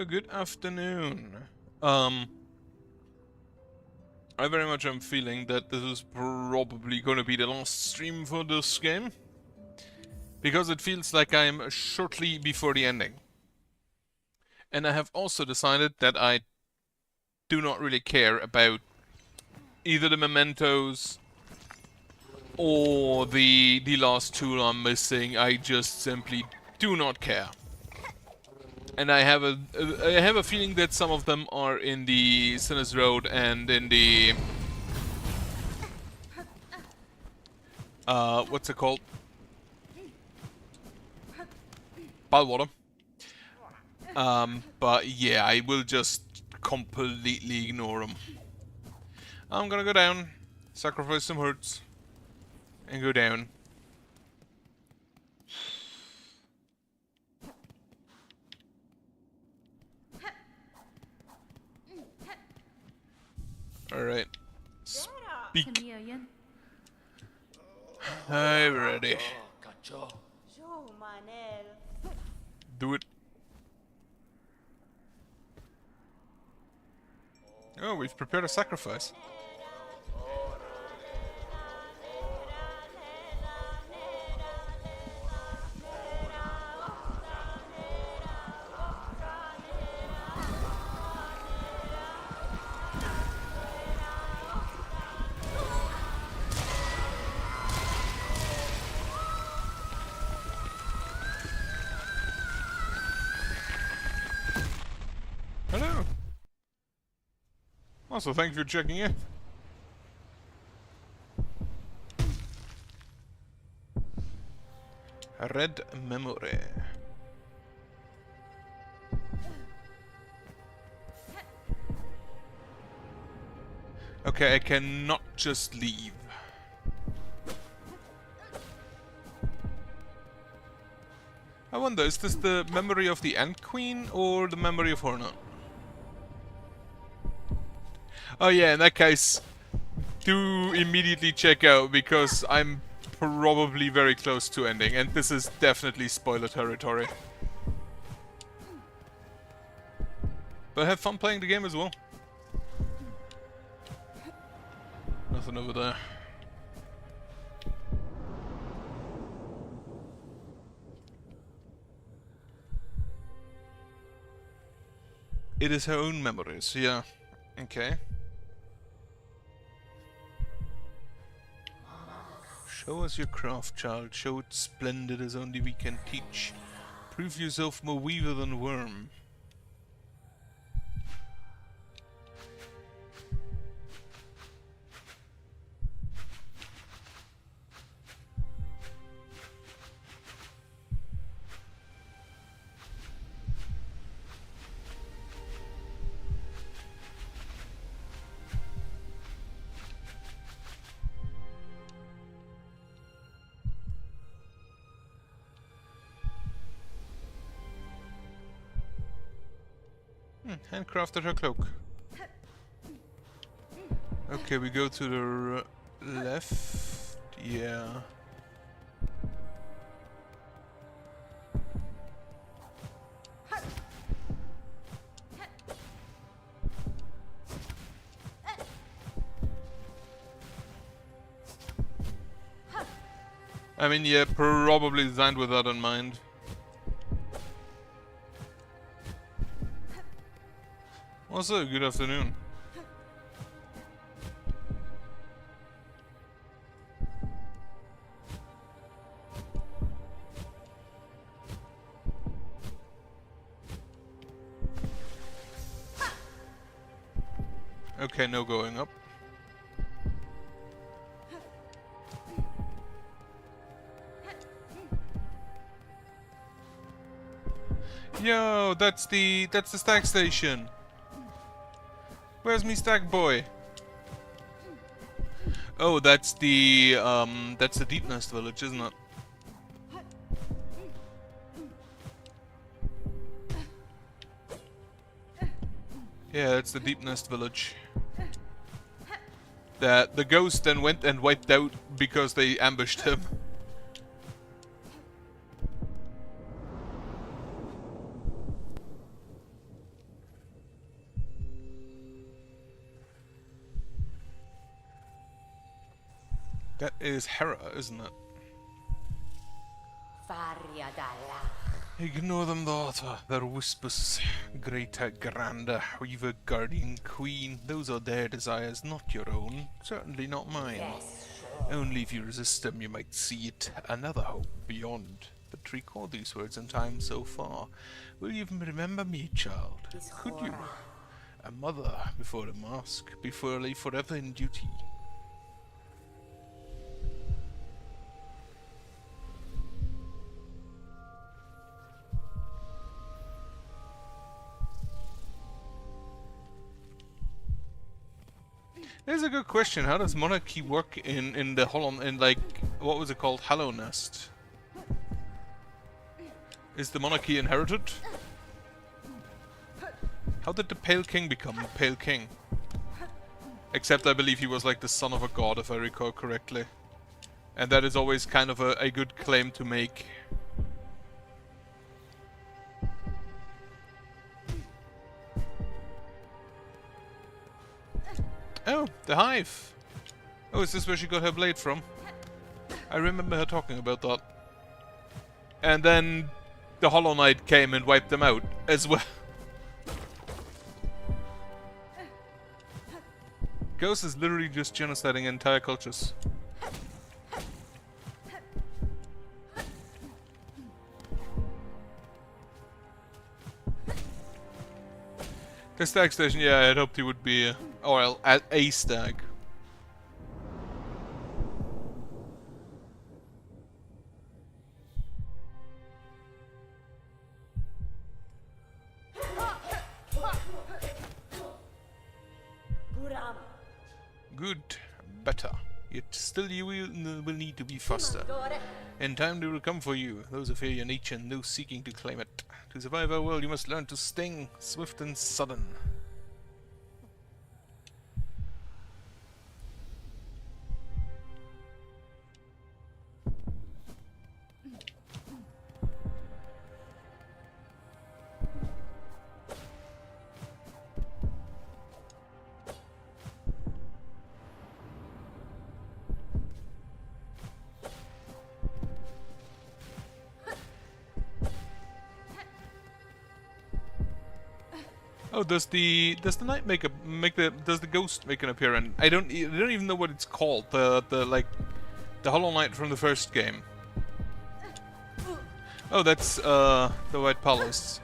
Hello, good afternoon. I very much am feeling that this is probably going to be the last stream for this game. Because it feels like I'm shortly before the ending. And I have also decided that I do not really care about either the mementos or the last tool I'm missing. I just simply do not care. And I have a feeling that some of them are in the Sinner's Road and in the what's it called? Ballwater. But yeah, I will just completely ignore them. I'm gonna go down, sacrifice some hearts, and go down. Alright. Speak. I'm ready. Do it. Oh, we've prepared a sacrifice. Hello. Also, thank you for checking in. Red memory. Okay, I cannot just leave. I wonder, is this the memory of the Ant Queen or the memory of Hornet? Oh yeah, in that case, do immediately check out, because I'm probably very close to ending, and this is definitely spoiler territory. But have fun playing the game as well. Nothing over there. It is her own memories, yeah. Okay. Show us your craft, child. Show it splendid as only we can teach. Prove yourself more weaver than worm. Handcrafted her cloak. Okay, we go to the left. Yeah. I mean, yeah, probably designed with that in mind. Also, good afternoon. Okay, no going up. Yo, that's the stack station. Where's me stack boy? Oh, that's the Deep Nest village, isn't it? Yeah, that's the Deep Nest village. That the ghost then went and wiped out because they ambushed him. That is Hera, isn't it? Ignore them, daughter. Their whispers. Greater, grander, weaver, guardian, queen. Those are their desires, not your own. Certainly not mine. Only if you resist them, you might see it. Another hope beyond. But recall these words in time so far. Will you even remember me, child? Could you? A mother before a mask, before lay forever in duty. There's a good question. How does monarchy work in the Hollow, in like, what was it called? Hollow Nest? Is the monarchy inherited? How did the Pale King become the Pale King? Except I believe he was like the son of a god, if I recall correctly. And that is always kind of a good claim to make. Oh, the hive! Oh, is this where she got her blade from? I remember her talking about that. And then the Hollow Knight came and wiped them out as well. Ghost is literally just genociding entire cultures. The stag station, yeah, I had hoped he would be, or a stag. Good, better. Yet still you will need to be faster. In time they will come for you, those who fear your nature and those seeking to claim it. To survive our world you must learn to sting, swift and sudden. Oh, does the knight does the ghost make an appearance? I don't even know what it's called. The Hollow Knight from the first game. Oh, that's the White Palace.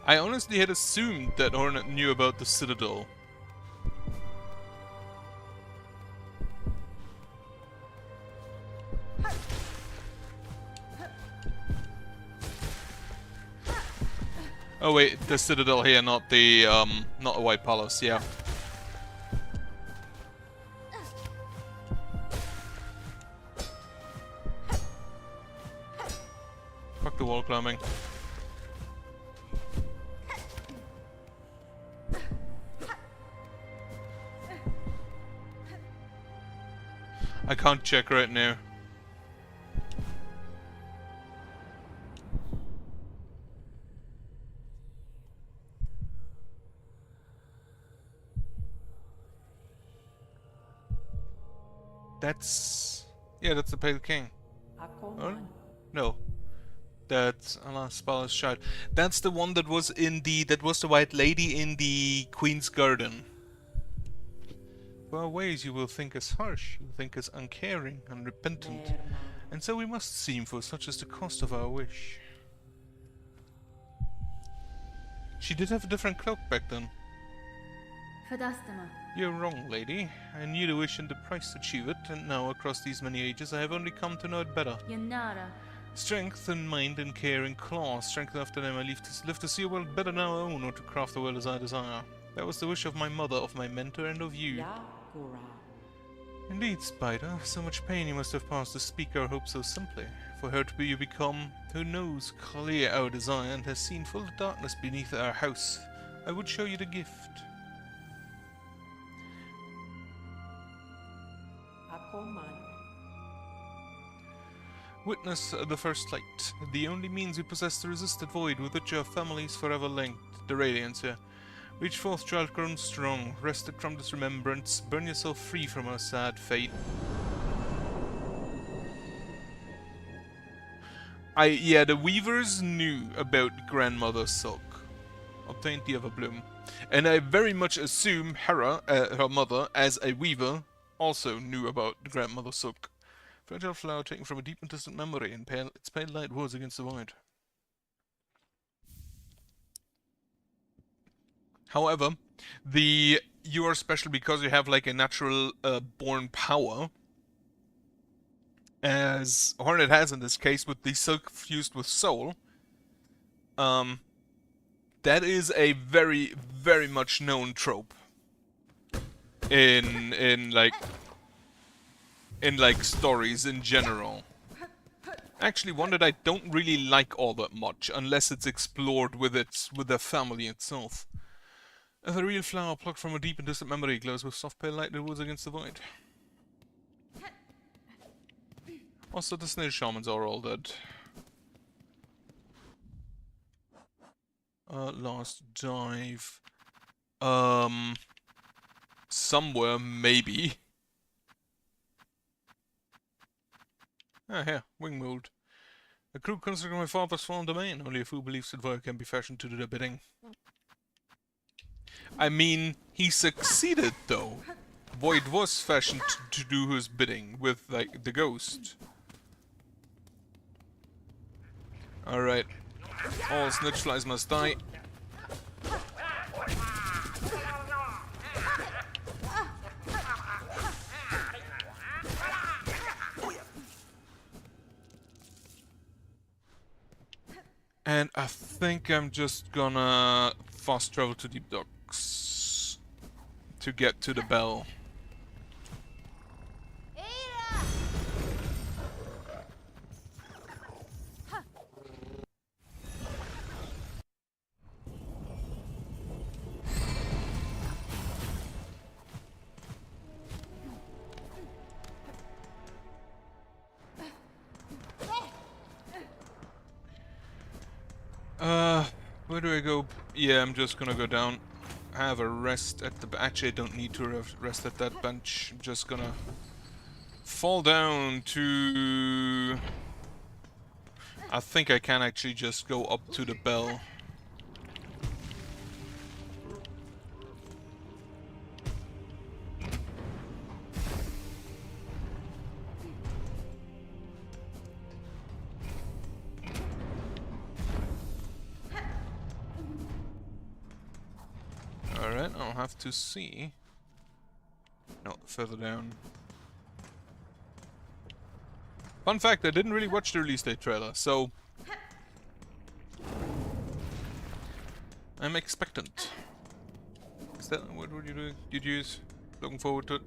I honestly had assumed that Hornet knew about the Citadel. Oh wait, the Citadel here, not the White Palace, yeah. Fuck the wall climbing. I can't check right now. That's... yeah, that's the Pale King. Oh? No. That's Alas Palace Child. That's the one that was in the... that was the White Lady in the Queen's Garden. For our ways you will think us harsh, you will think us uncaring, unrepentant, and so we must seem, for such is the cost of our wish. She did have a different cloak back then. You're wrong, lady. I knew the wish and the price to achieve it, and now, across these many ages, I have only come to know it better. Strength and mind and care and claw, strength enough that I may live to see a world better than our own, or to craft the world as I desire. That was the wish of my mother, of my mentor, and of you. Indeed, Spider. So much pain you must have passed to speak our hope so simply. for her to be you become, who knows clear our desire and has seen full darkness beneath our house. I would show you the gift. Witness the first light, the only means we possess to resist the void with which our families forever linked, the radiance here. Reach forth, child grown strong, wrested from this remembrance, burn yourself free from our sad fate. Yeah, the weavers knew about Grandmother Silk. Obtained the Everbloom. And I very much assume Hera, her mother, as a weaver, also knew about Grandmother Silk. Fragile flower taken from a deep and distant memory, and its pale light wars against the void. However, you are special because you have like a natural born power, as Hornet has in this case with the silk fused with soul. That is a very, very much known trope in stories in general. Actually, one that I don't really like all that much, unless it's explored with the family itself. If a real flower plucked from a deep and distant memory glows with soft pale light that woods against the void. Also, the snail shamans are all dead. Last dive. Somewhere, maybe. Ah, here, wing mold. A crew considering my father's fallen domain. Only a fool believes that void can be fashioned to do their bidding. I mean, he succeeded, though. Void was fashioned to do his bidding with, like, the ghost. Alright. All snitch flies must die. And I think I'm just gonna fast travel to Deep Docks to get to the bell. Where do I go? Yeah, I'm just gonna go down. Have a rest at the... Actually, I don't need to rest at that bench. I'm just gonna fall down to... I think I can actually just go up to the bell. Alright, I'll have to see. No, further down. Fun fact, I didn't really watch the release date trailer, so... I'm expectant. Is that what were you doing? Did you use? Looking forward to it?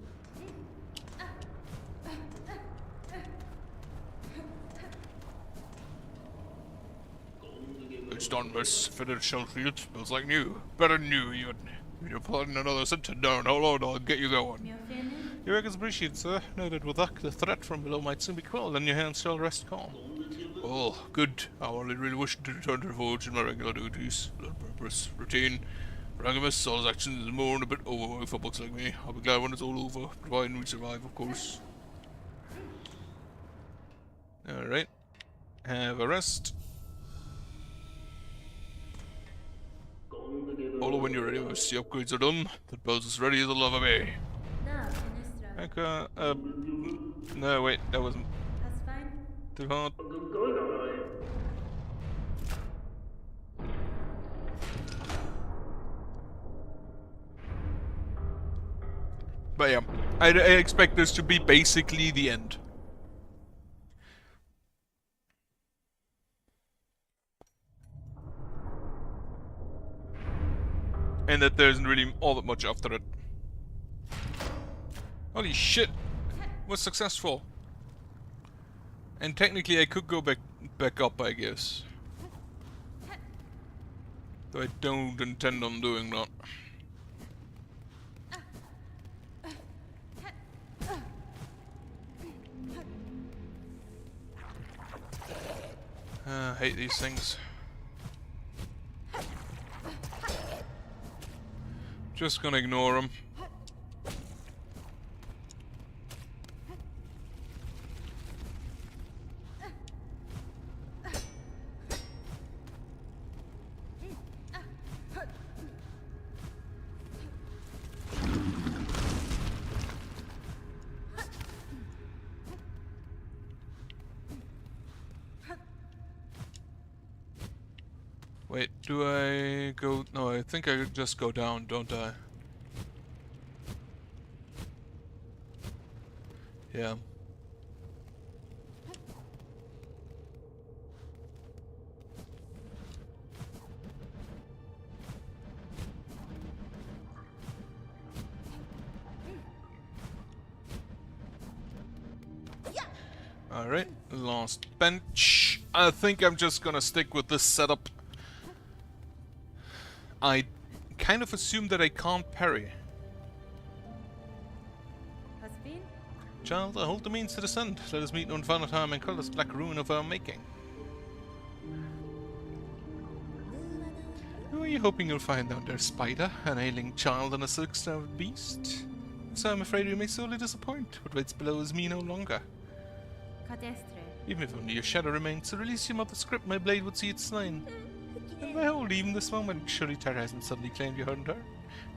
It's done, miss. Fitted shell field. Smells like new. Better new, even. You're pulling another sentence down. Hold on, I'll get you going. Your records appreciated, sir. Noted with that, the threat from below might soon be quelled, and your hands shall rest calm. Oh, good. I only really wish to return to the forge in my regular duties. Blood purpose, routine. Rangimus, all his actions is more and a bit overwhelming for books like me. I'll be glad when it's all over, providing we survive, of course. Alright. Have a rest. Follow when you're ready, once the upgrades are done. The bell's as ready as the love of me. Okay, no, wait, that wasn't... That's fine. Too hard. But yeah, I expect this to be basically the end. And that there isn't really all that much after it. Holy shit! Was successful. And technically I could go back up, I guess. Though I don't intend on doing that. I hate these things. Just gonna ignore them. Wait, do I go... No, I think I just go down, don't I? Yeah. Alright, last bench. I think I'm just gonna stick with this setup. I kind of assume that I can't parry. Child, I hold the means to descend. Let us meet no final time and call this black ruin of our making. Who are you hoping you'll find down there, Spider? An ailing child and a silk-starved beast? So I'm afraid we may sorely disappoint. What waits below is me no longer. Even if only your shadow remains, to release your mother's script, my blade would see it slain. And behold, even this moment, surely terror hasn't suddenly claimed your hunter.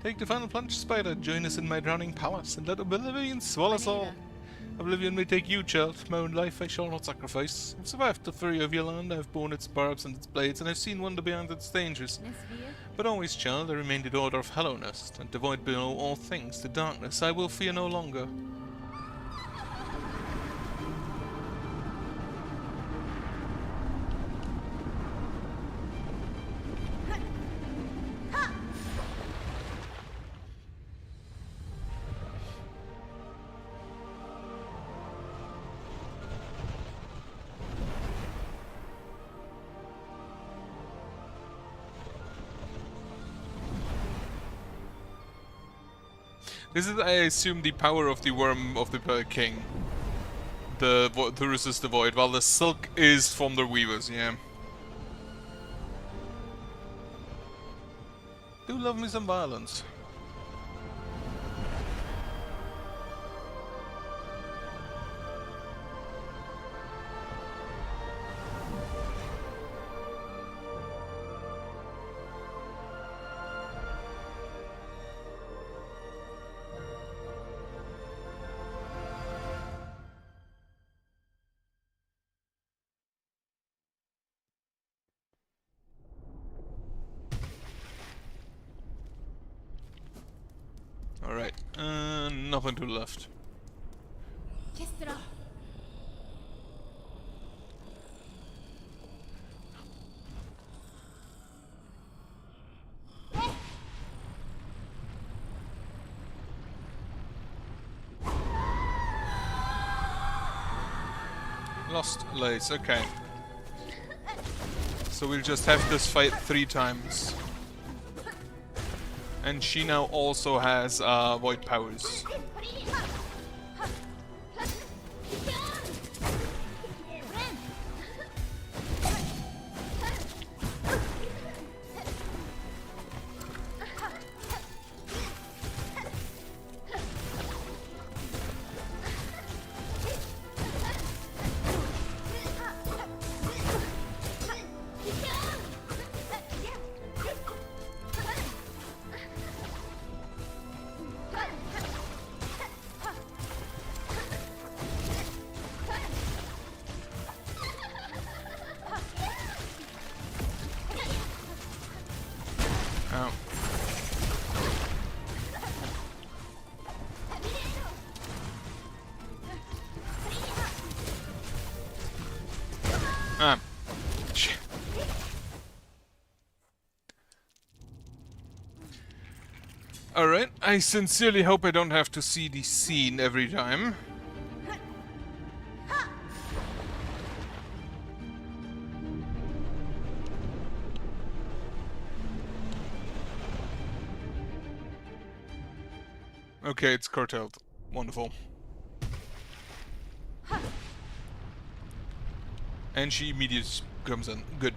Take the final plunge, Spider, join us in my drowning powers, and let oblivion swallow us all. Oblivion may take you, child, my own life I shall not sacrifice. I've survived the fury of your land, I've borne its barbs and its blades, and I've seen wonder beyond its dangers. But always, child, I remain the order of hollowness, and devoid below all things, the darkness I will fear no longer. This is, I assume, the power of the worm of the king. To resist the void, while the silk is from the weavers, yeah. Do love me some violence. Alright, nothing to the left. Lost lace, okay. So we'll just have this fight 3 times. And she now also has void powers. Alright, I sincerely hope I don't have to see the scene every time. Okay, it's curtailed. Wonderful. And she immediately comes in. Good.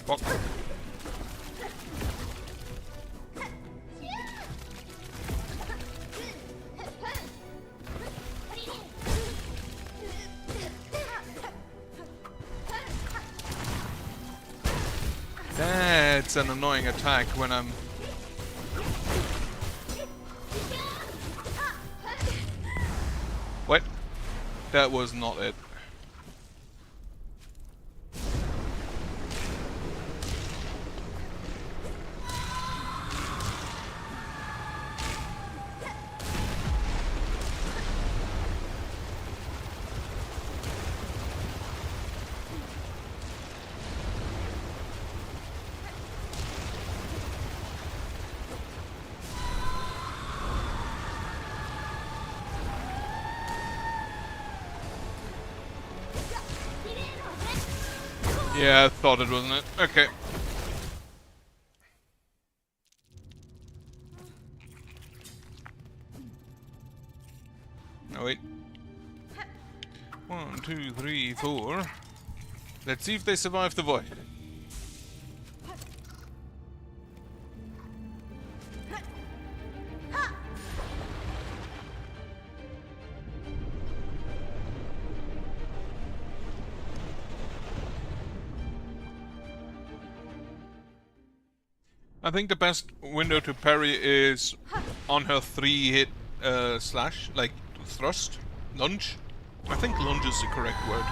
Fuck. That's an annoying attack when I'm... What? That was not it. Yeah, I thought it wasn't it. Okay. Oh wait. 1, 2, 3, 4. Let's see if they survive the void. I think the best window to parry is on her 3-hit slash, like thrust, lunge. I think lunge is the correct word.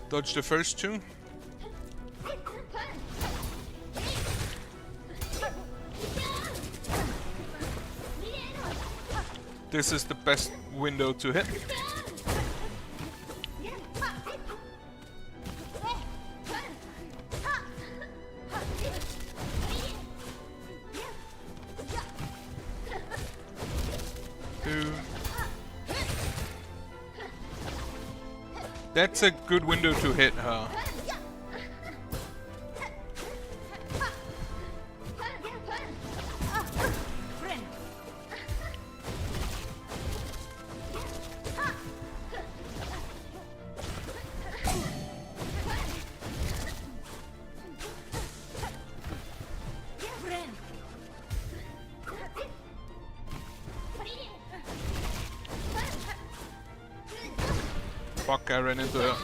Dodge the first two. This is the best window to hit. That's a good window to hit her. Fuck, I ran into her.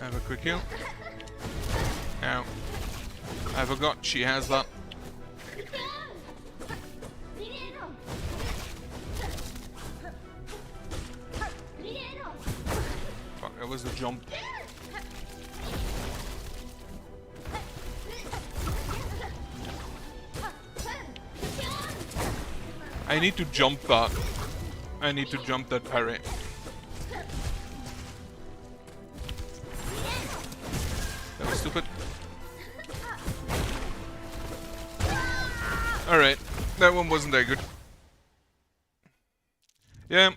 Have a quick heal. Ow. I forgot she has that. Fuck, that was the jump. I need to jump that. I need to jump that parry. That was stupid. Alright, that one wasn't that good. Yeah,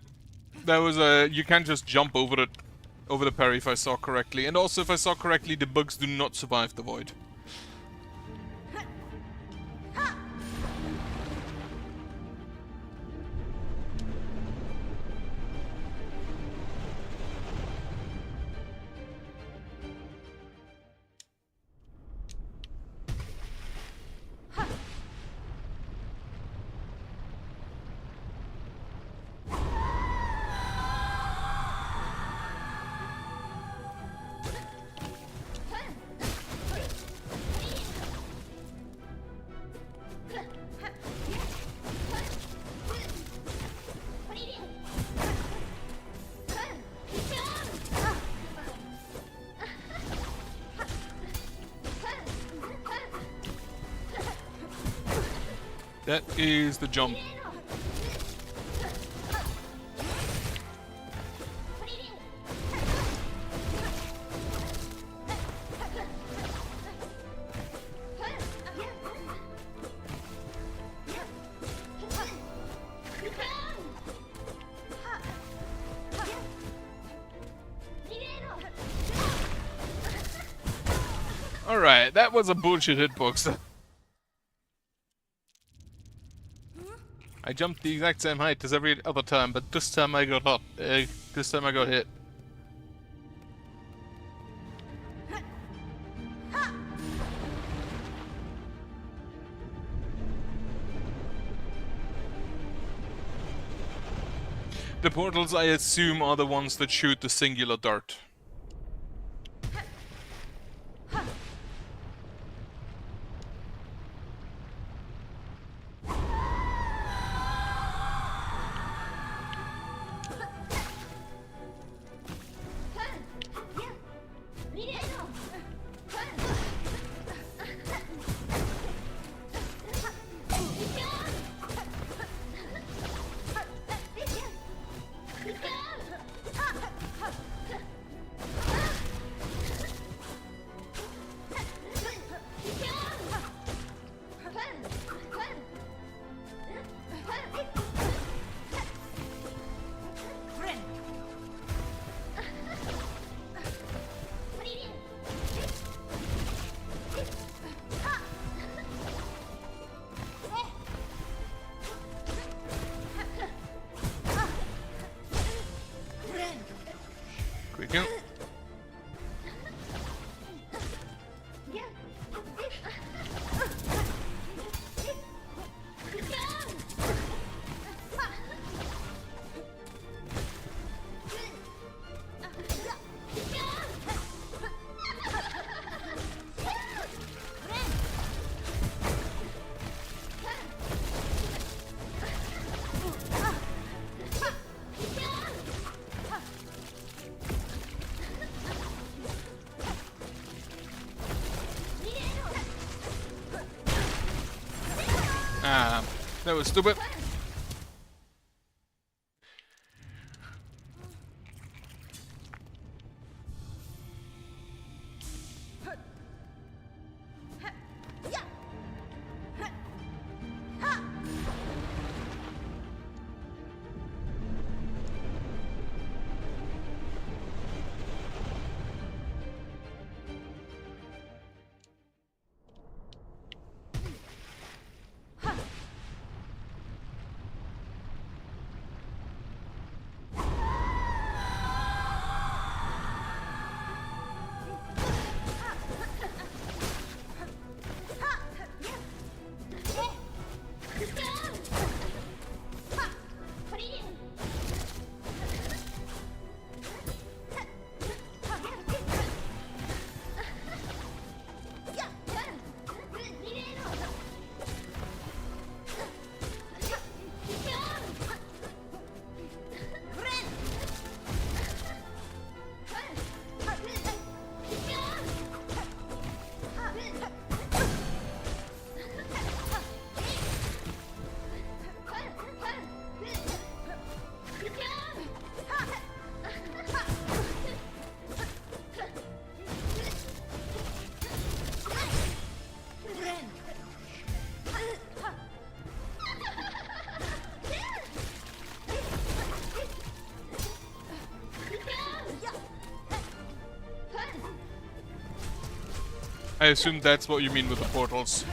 that was you can't just jump over it, over the parry if I saw correctly. And also, if I saw correctly, the bugs do not survive the void. That is the jump. Alright, that was a bullshit hitbox. I jumped the exact same height as every other time, but this time I got hot. This time I got hit. The portals, I assume, are the ones that shoot the singular dart. Quick out. Ah, that was stupid. I assume that's what you mean with the portals.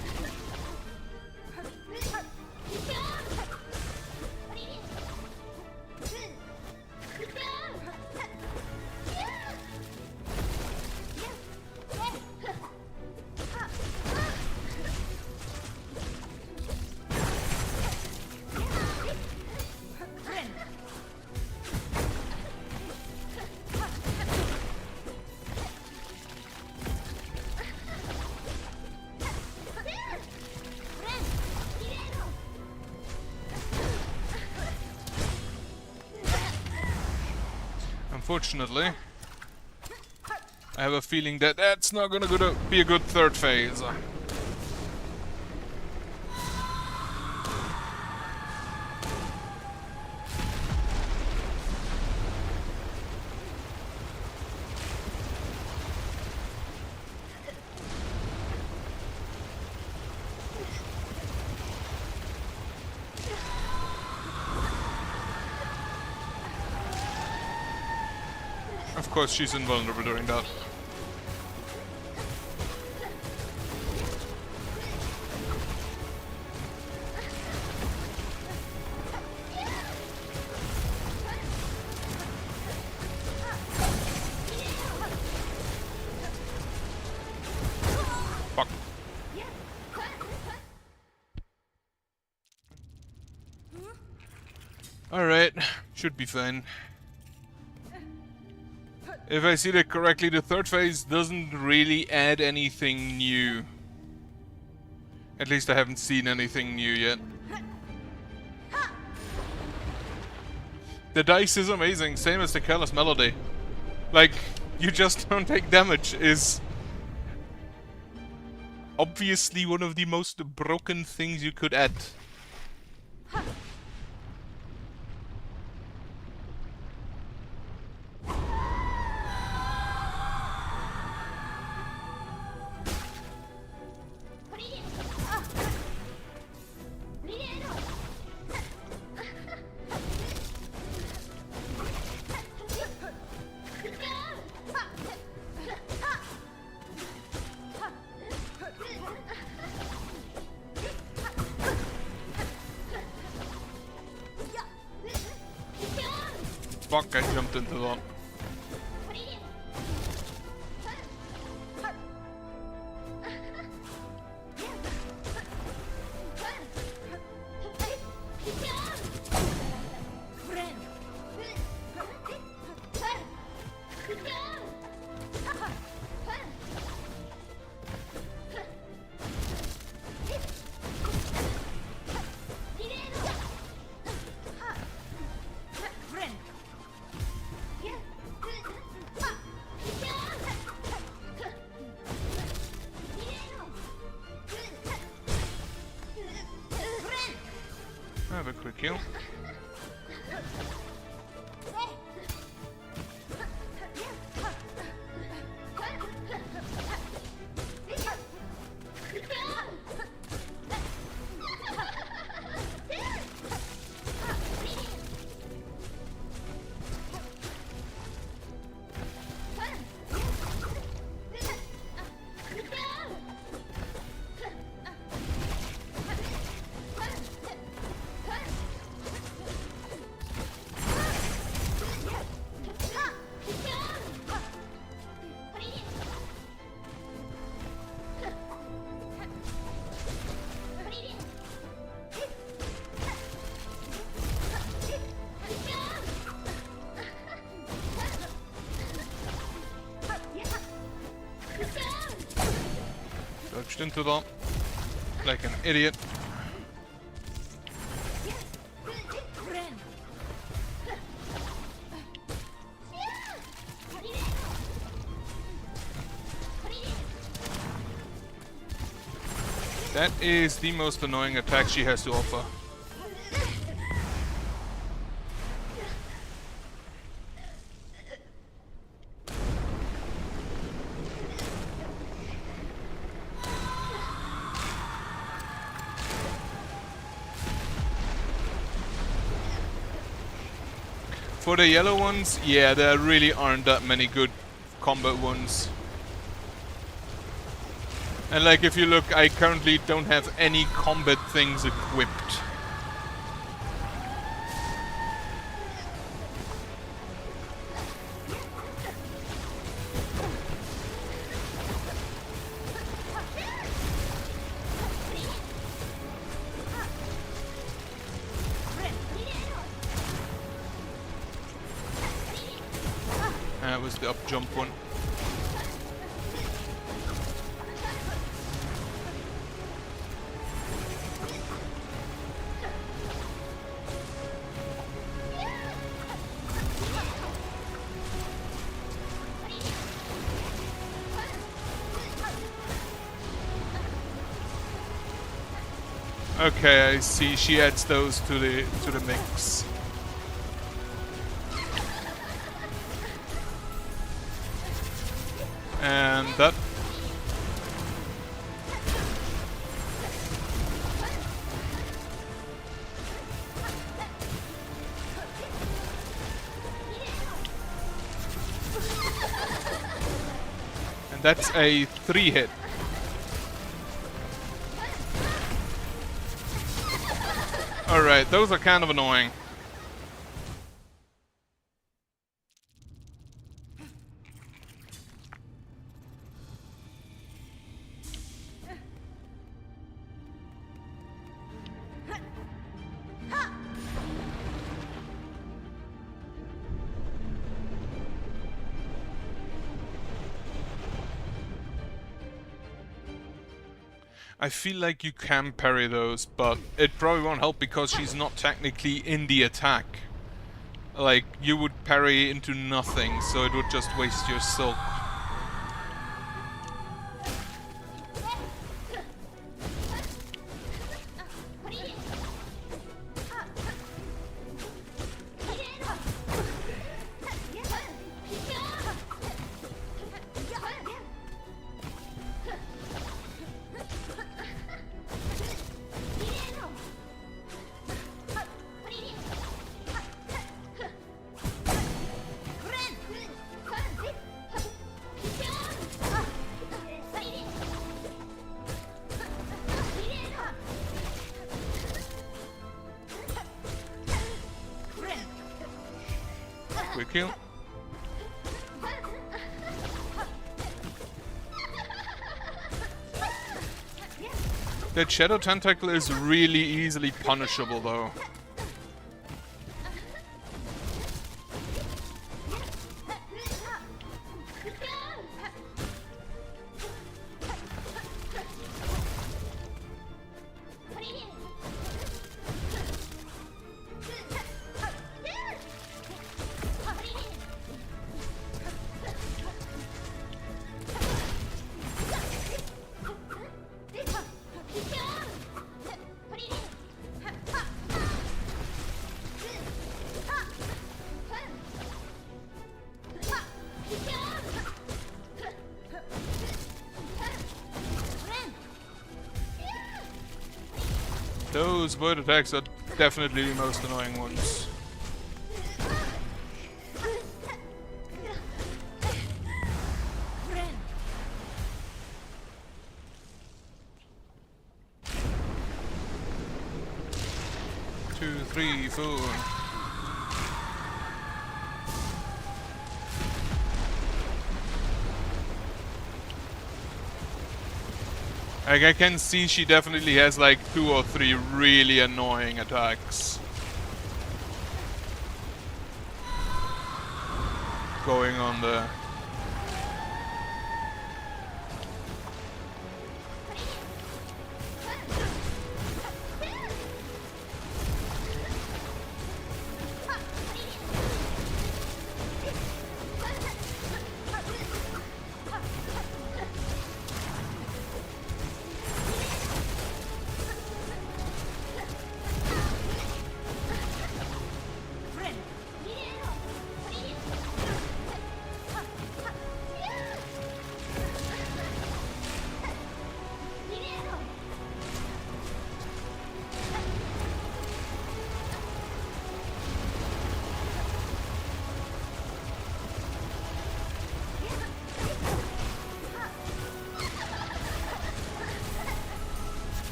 Unfortunately, I have a feeling that that's not gonna be a good third phase. Of course, she's invulnerable during that. Fuck. Alright, should be fine. If I see that correctly, the third phase doesn't really add anything new. At least I haven't seen anything new yet. The dice is amazing, same as the Careless Melody. Like, you just don't take damage is obviously one of the most broken things you could add. Fuck, I jumped into that. I have a quick kill. Dodged into that like an idiot. That is the most annoying attack she has to offer. For the yellow ones, yeah, there really aren't that many good combat ones. And like if you look, I currently don't have any combat things equipped. That was the up jump one. Okay, I see. She adds those to the mix. And that. And that's a 3-hit. Alright, those are kind of annoying. I feel like you can parry those, but it probably won't help because she's not technically in the attack. Like, you would parry into nothing, so it would just waste your silk. Quick heal. That Shadow Tentacle is really easily punishable though. Those void attacks are definitely the most annoying ones. Two, three, four. Like, I can see she definitely has like 2 or 3 really annoying attacks going on there.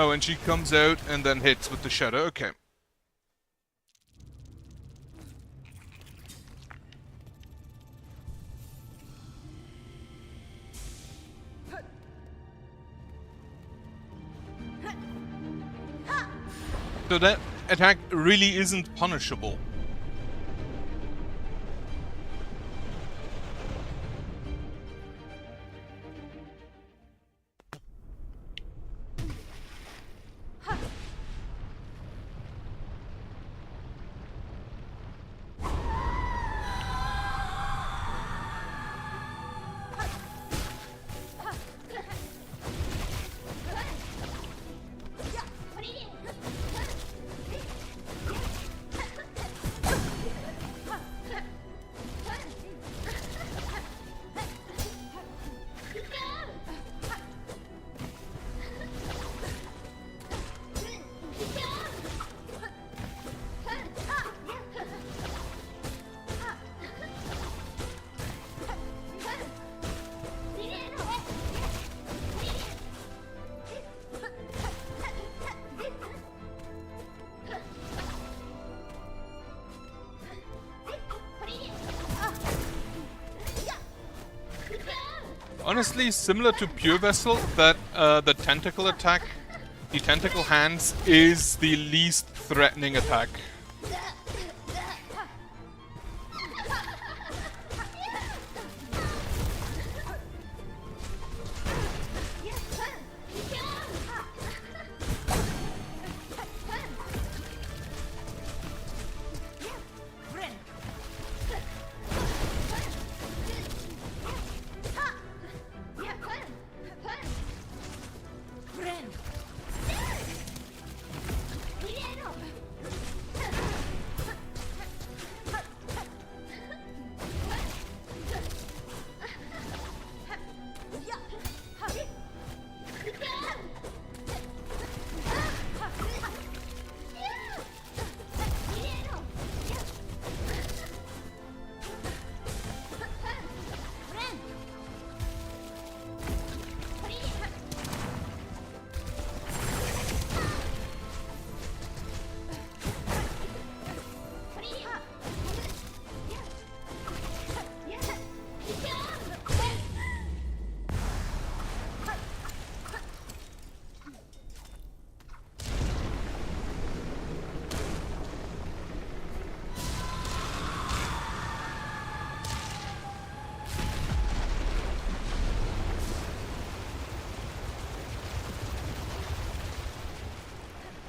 Oh, and she comes out and then hits with the shadow. Okay. So that attack really isn't punishable. Honestly, similar to Pure Vessel, that the tentacle attack, the tentacle hands, is the least threatening attack.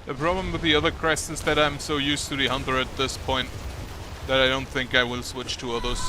The problem with the other crests is that I'm so used to the Hunter at this point that I don't think I will switch to others.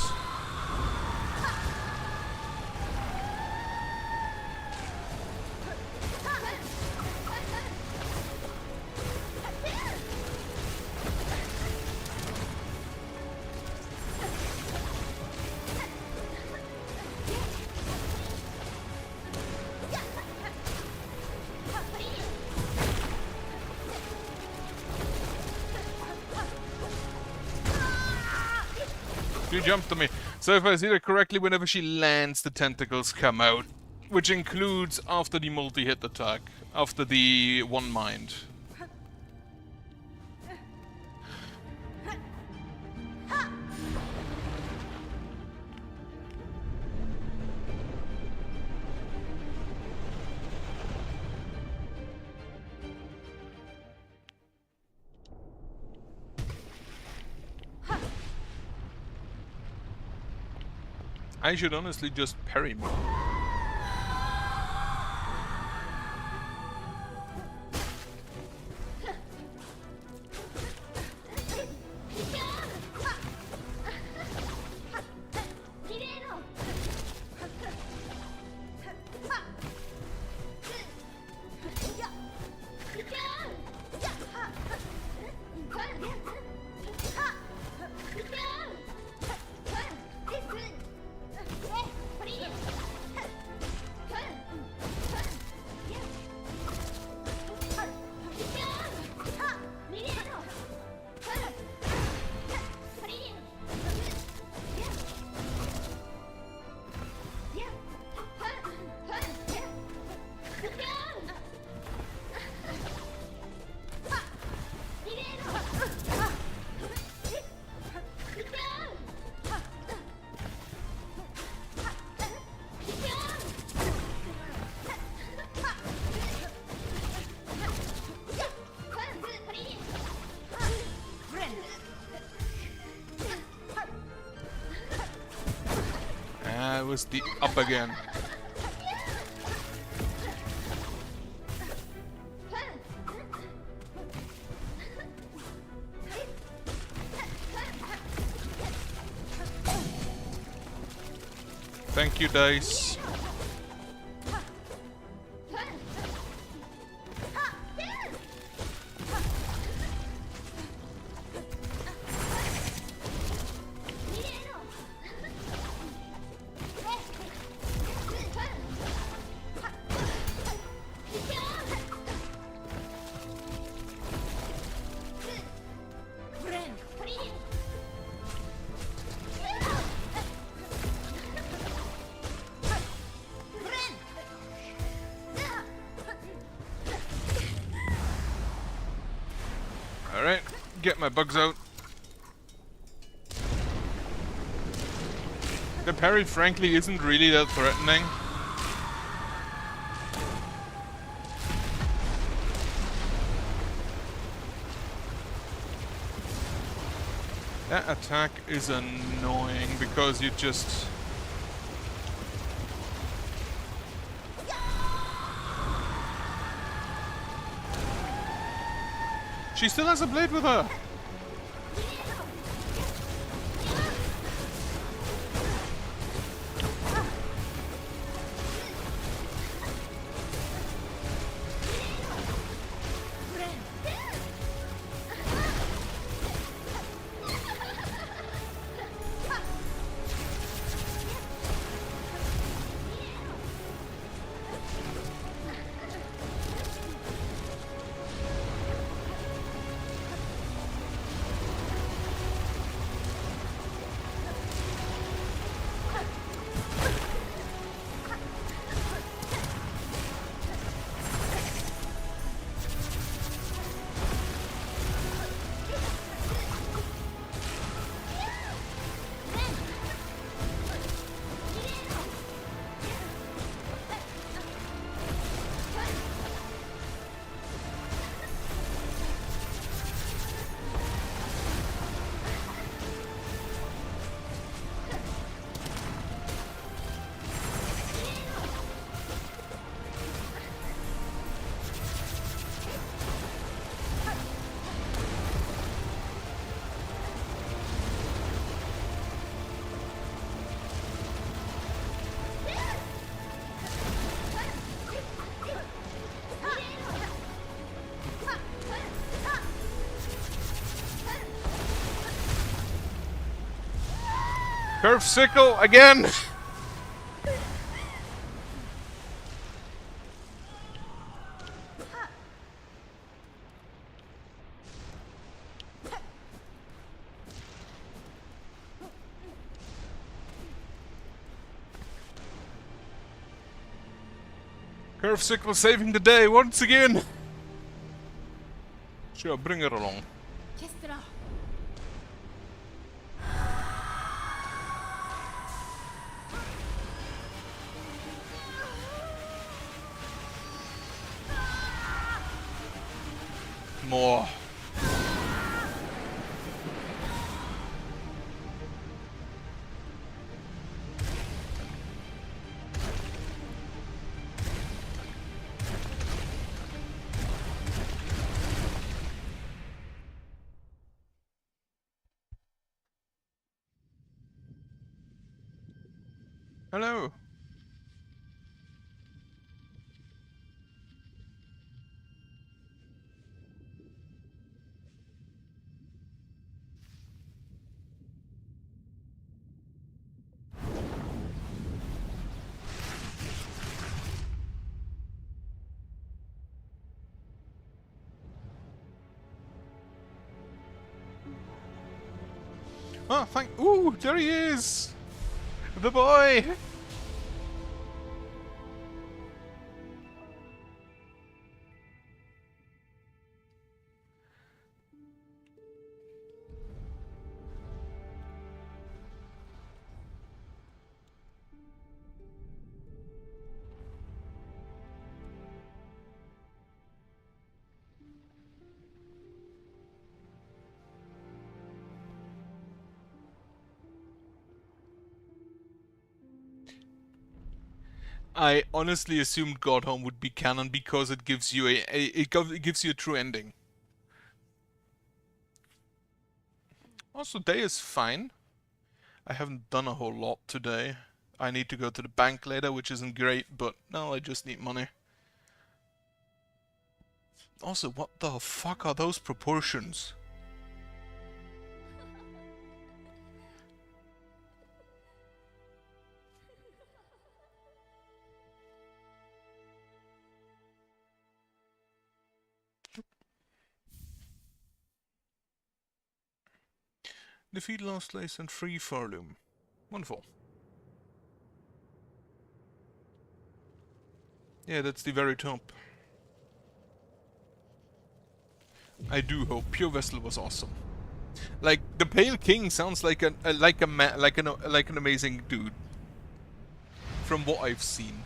She jumped to me. So if I see it correctly, whenever she lands, the tentacles come out. Which includes after the multi-hit attack. After the one mind. I should honestly just parry more. was the up again. Thank you, dice. Alright, get my bugs out. The parry, frankly, isn't really that threatening. That attack is annoying because you just... She still has a blade with her! Curve sickle again! Curve sickle saving the day once again! Sure, bring her along. More. Hello. Oh, thank. Ooh, there he is! The boy! I honestly assumed Godhome would be canon because it gives you it gives you a true ending. Also, day is fine. I haven't done a whole lot today. I need to go to the bank later, which isn't great, but no, I just need money. Also, what the fuck are those proportions? Defeat last place and free Farloom. Wonderful. Yeah, that's the very top. I do hope Pure Vessel was awesome. Like the Pale King sounds like an amazing dude. From what I've seen.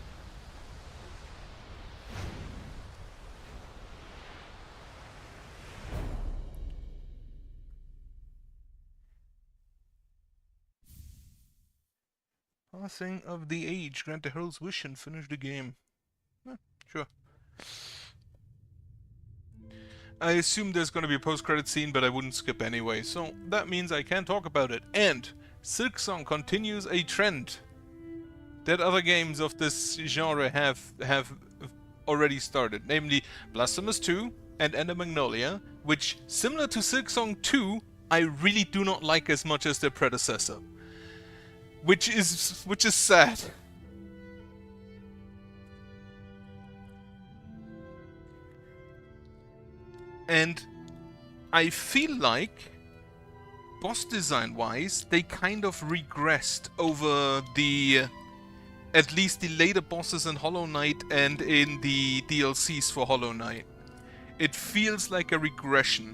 Passing of the age, grant the herald's wish and finish the game. Sure. I assume there's gonna be a post-credit scene, but I wouldn't skip anyway, so that means I can talk about it. And Silksong continues a trend that other games of this genre have already started, namely Blasphemous 2 and Ender Magnolia, which, similar to Silksong 2, I really do not like as much as their predecessor. Which is sad. And I feel like, boss design-wise, they kind of regressed over the... at least the later bosses in Hollow Knight and in the DLCs for Hollow Knight. It feels like a regression.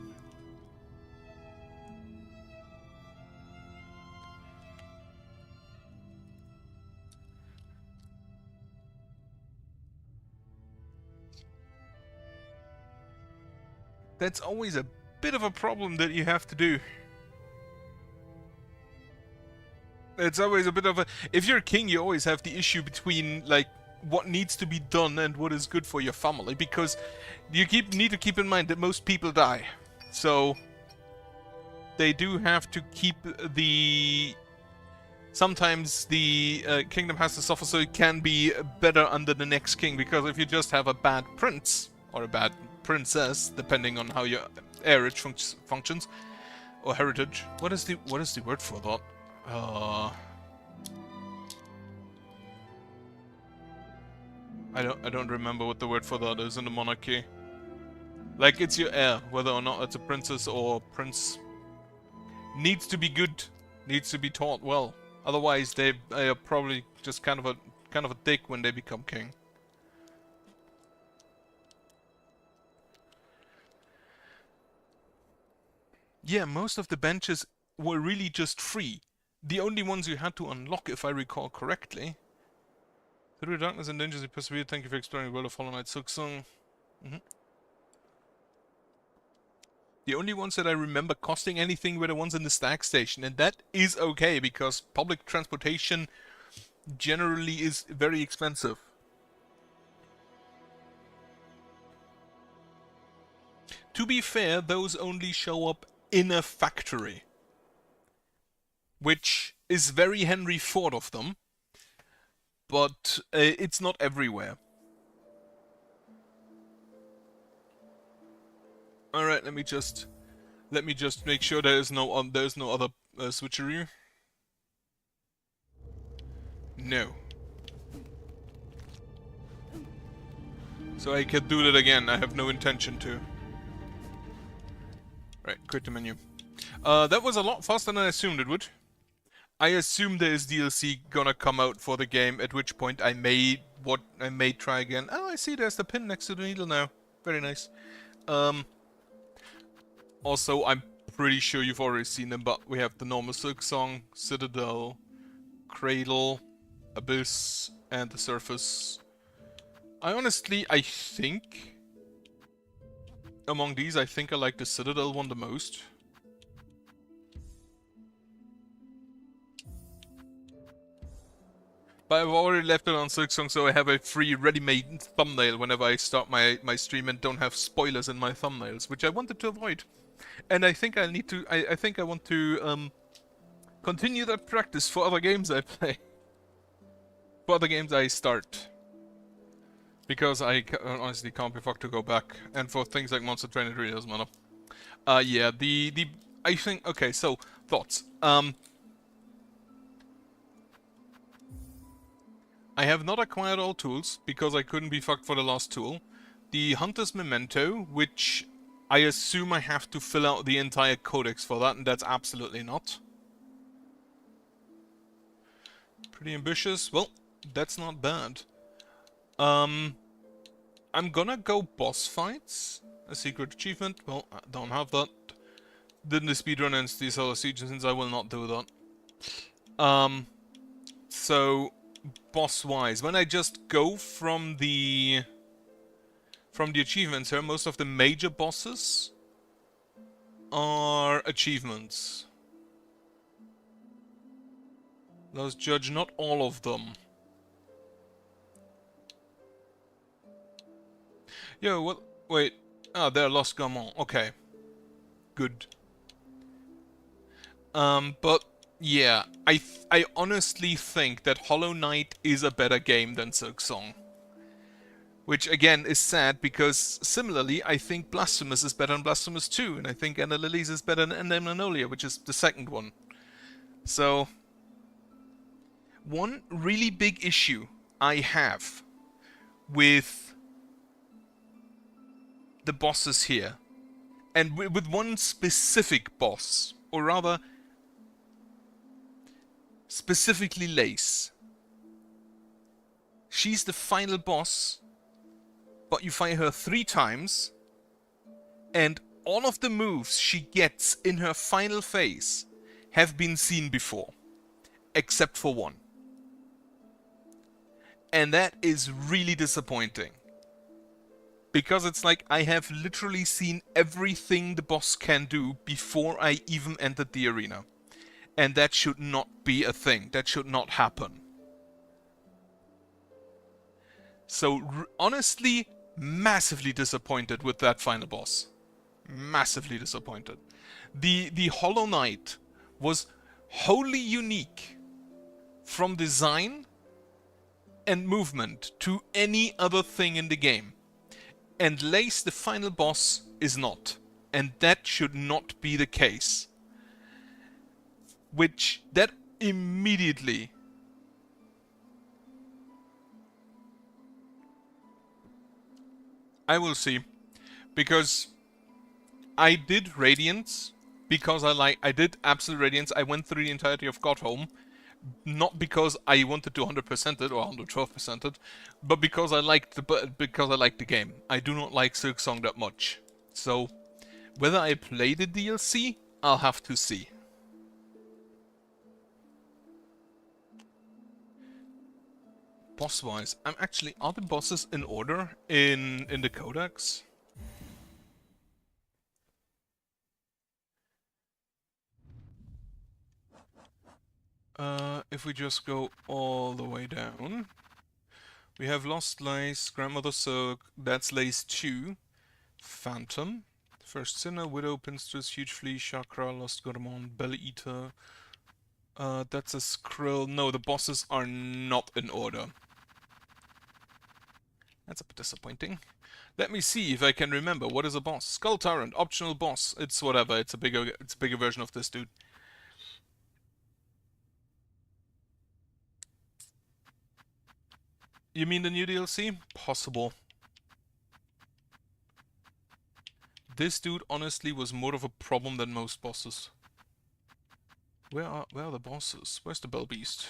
That's always a bit of a problem that you have to do. It's always a bit of a... if you're a king, you always have the issue between, like, what needs to be done and what is good for your family, because you need to keep in mind that most people die. So they do have to keep the... sometimes the kingdom has to suffer so it can be better under the next king, because if you just have a bad prince, or a bad princess, depending on how your heirage functions, or heritage. What is the word for that? I don't remember what the word for that is in the monarchy. Like, it's your heir, whether or not it's a princess or prince. Needs to be good, needs to be taught well. Otherwise, they are probably just kind of a dick when they become king. Yeah, most of the benches were really just free. The only ones you had to unlock, if I recall correctly. Through the darkness and dangers you persevered. Thank you for exploring the world of Hollow Knight Silksong. The only ones that I remember costing anything were the ones in the stack station, and that is okay, because public transportation generally is very expensive. To be fair, those only show up in a factory, which is very Henry Ford of them, but it's not everywhere. All right, let me just make sure there's no other switcheroo. No. So I can do that again. I have no intention to. Right, quit the menu. That was a lot faster than I assumed it would. I assume there is DLC gonna come out for the game, at which point I may try again. Oh, I see there's the pin next to the needle now. Very nice. Also, I'm pretty sure you've already seen them, but we have the normal Silksong, Citadel, Cradle, Abyss, and the Surface. I think... among these, I think I like the Citadel one the most. But I've already left it on Silksong, so I have a free ready-made thumbnail whenever I start my stream and don't have spoilers in my thumbnails, which I wanted to avoid. And I think I need to. I think I want to continue that practice for other games I play, for other games I start, because I honestly can't be fucked to go back. And for things like Monster Train, it really doesn't matter. Yeah. I think. Okay. So thoughts. I have not acquired all tools, because I couldn't be fucked for the last tool. The Hunter's Memento, which I assume I have to fill out the entire codex for that, and that's absolutely not. Pretty ambitious. Well, that's not bad. I'm gonna go boss fights. A secret achievement. Well, I don't have that. Didn't the speedrun ends these other sieges, since I will not do that. So boss-wise, when I just go from the achievements here, most of the major bosses are achievements. Let's judge not all of them. Yo, what? Wait. Ah, they're Lost Gaumont. Okay. Good. But yeah, I honestly think that Hollow Knight is a better game than Silksong. Which again is sad, because similarly I think Blasphemous is better than Blasphemous 2, and I think Ender Lilies is better than Ender Magnolia, which is the second one. So one really big issue I have with the bosses here, and with one specific boss, or rather specifically Lace. She's the final boss, but you fight her 3 times, and all of the moves she gets in her final phase have been seen before, except for one. And that is really disappointing. Because it's like I have literally seen everything the boss can do before I even entered the arena. And that should not be a thing. That should not happen. So honestly, massively disappointed with that final boss. Massively disappointed. The Hollow Knight was wholly unique from design and movement to any other thing in the game. And Lace, the final boss, is not. And that should not be the case. Which, that immediately... I will see. Because I did Radiance, because I did Absolute Radiance. I went through the entirety of Godhome. Not because I wanted to 100% it or 112% it, but because I liked the game. I do not like Silksong that much. So whether I play the DLC, I'll have to see. Boss-wise, I'm actually, are the bosses in order in the codex? If we just go all the way down, we have Lost Lace, Grandmother Silk, that's Lace 2, Phantom, First Sinner, Widow, Pinstress, Huge Flea, Chakra, Lost Gourmand, Belly Eater. That's a Skrill. No, the bosses are not in order. That's a bit disappointing. Let me see if I can remember. What is a boss? Skull Tyrant, optional boss. It's whatever. It's a bigger version of this dude. You mean the new DLC? Possible. This dude honestly was more of a problem than most bosses. Where are the bosses? Where's the Bell Beast?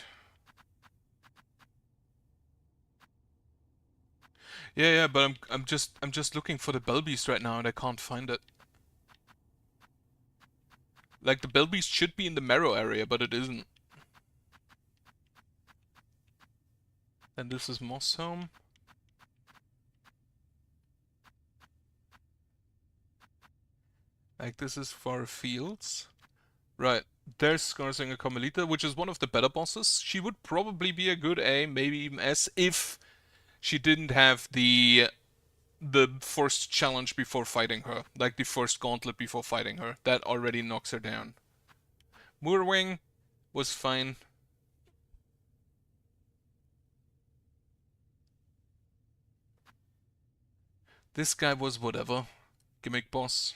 Yeah, but I'm just looking for the Bell Beast right now and I can't find it. Like, the Bell Beast should be in the Marrow area, but it isn't. And this is Moss Home. Like, this is Far Fields. Right. There's Scarsinger Carmelita, which is one of the better bosses. She would probably be a good A, maybe even S, if she didn't have the first challenge before fighting her, like the first gauntlet before fighting her. That already knocks her down. Moorwing was fine. This guy was whatever. Gimmick boss.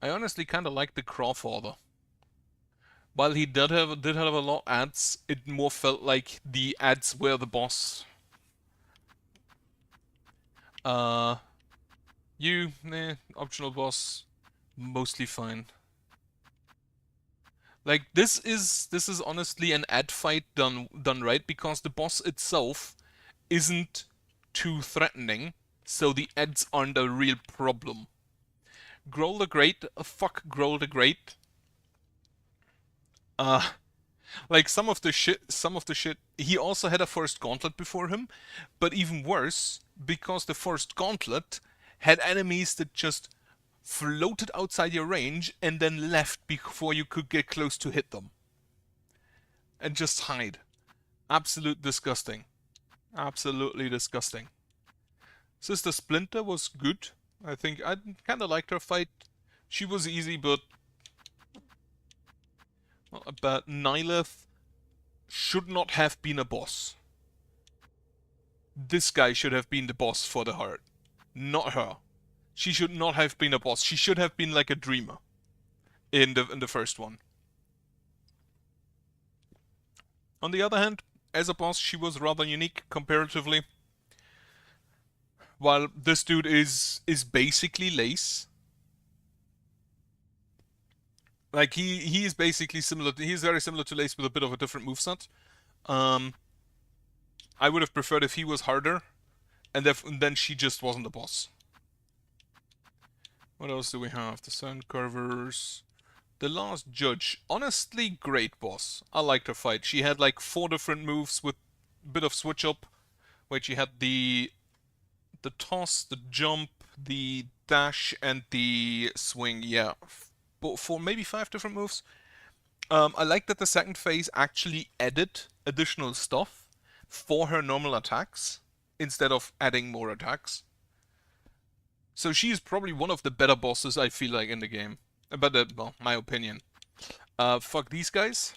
I honestly kind of like the Crawfather. While he did have a lot of ads, it more felt like the ads were the boss. Uh, optional boss, mostly fine. Like this is honestly an ad fight done right because the boss itself isn't too threatening, so the ads aren't a real problem. Growl the Great, fuck Growl the Great. Uh, like some of the shit. He also had a first gauntlet before him, but even worse because the first gauntlet had enemies that just floated outside your range and then left before you could get close to hit them and just hide. Absolute disgusting. Absolutely disgusting. Sister Splinter was good. I think I kind of liked her fight. She was easy, but Nyleth should not have been a boss. This guy should have been the boss for the heart, not her. She should not have been a boss. She should have been like a dreamer in the first one. On the other hand, as a boss, she was rather unique comparatively. While this dude is basically Lace. Like he is basically similar. He's very similar to Lace with a bit of a different moveset. Um, I would have preferred if he was harder, and then she just wasn't a boss. What else do we have? The Sand Carvers. The Last Judge. Honestly, great boss. I liked her fight. She had like 4 different moves with a bit of switch up. Wait, she had the toss, the jump, the dash, and the swing. Yeah, for maybe 5 different moves. I like that the second phase actually added additional stuff for her normal attacks instead of adding more attacks. So she is probably one of the better bosses I feel like in the game. But well, my opinion. Fuck these guys.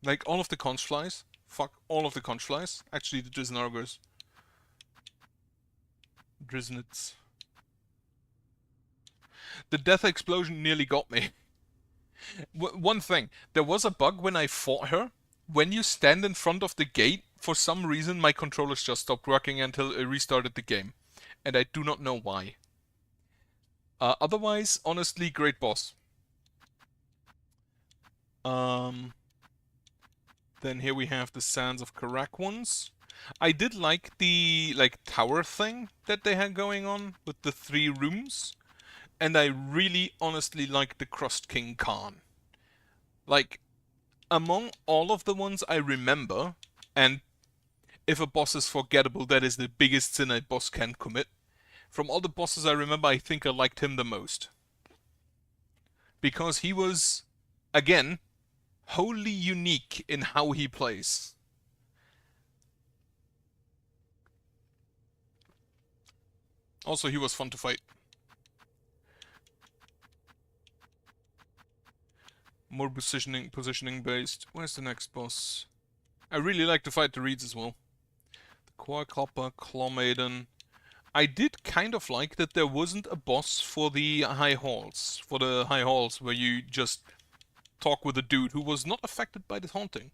Like all of the conch flies. Fuck all of the conch flies. Actually, the Drisnargers. Drisnits. The death explosion nearly got me. One thing, there was a bug when I fought her. When you stand in front of the gate, for some reason my controllers just stopped working until it restarted the game. And I do not know why. Otherwise, honestly, great boss. Then here we have the Sands of Karak ones. I did like the tower thing that they had going on with the 3 rooms. And I really honestly like the Crust King Khan. Like, among all of the ones I remember, and if a boss is forgettable, that is the biggest sin a boss can commit. From all the bosses I remember, I think I liked him the most. Because he was, again, wholly unique in how he plays. Also, he was fun to fight. More positioning based. Where's the next boss? I really like to fight the Reeds as well. The Quadcopper, Claw Maiden. I did kind of like that there wasn't a boss for the high halls. For the high halls where you just talk with a dude who was not affected by the haunting.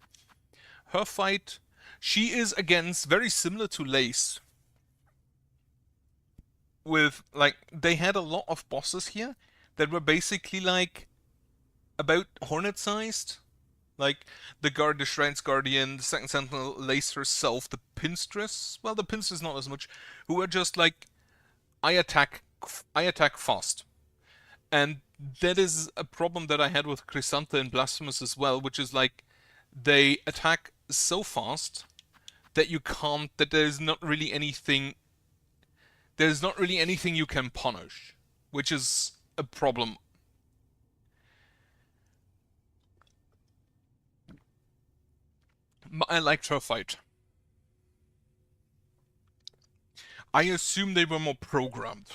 Her fight, she is again very similar to Lace. With like they had a lot of bosses here that were basically like about hornet sized. Like the Shrine's Guardian, the Second Sentinel, Lace herself, the Pinstress. Well, the Pinstress not as much. Who are just like, I attack fast, and that is a problem that I had with Chrysantha and Blasphemous as well, which is like they attack so fast that you can't. That there's not really anything. There's not really anything you can punish, which is a problem. But I liked her fight. I assume they were more programmed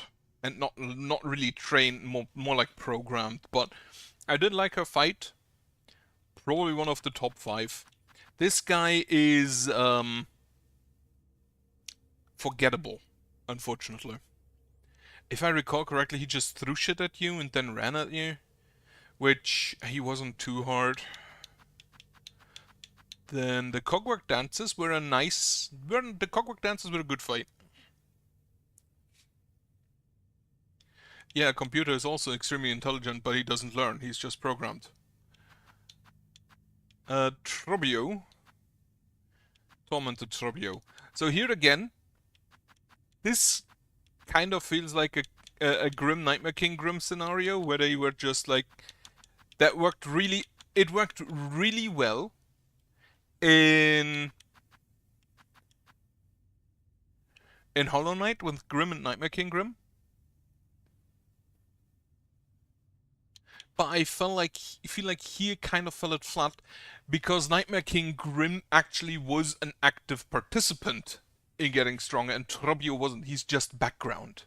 and not really trained, more like programmed. But I did like her fight. Probably one of the top 5. This guy is forgettable, unfortunately. If I recall correctly, he just threw shit at you and then ran at you, which he wasn't too hard. Then the cogwork dances were the cogwork dances were a good fight. Yeah, a computer is also extremely intelligent, but he doesn't learn. He's just programmed. Trobio. Tormented Trobio. So here again, this kind of feels like a Grim Nightmare King Grim scenario where they were just like it worked really well in Hollow Knight with Grim and Nightmare King Grim. But I feel like here kind of fell it flat because Nightmare King Grim actually was an active participant in getting stronger and Trobio wasn't. He's just background.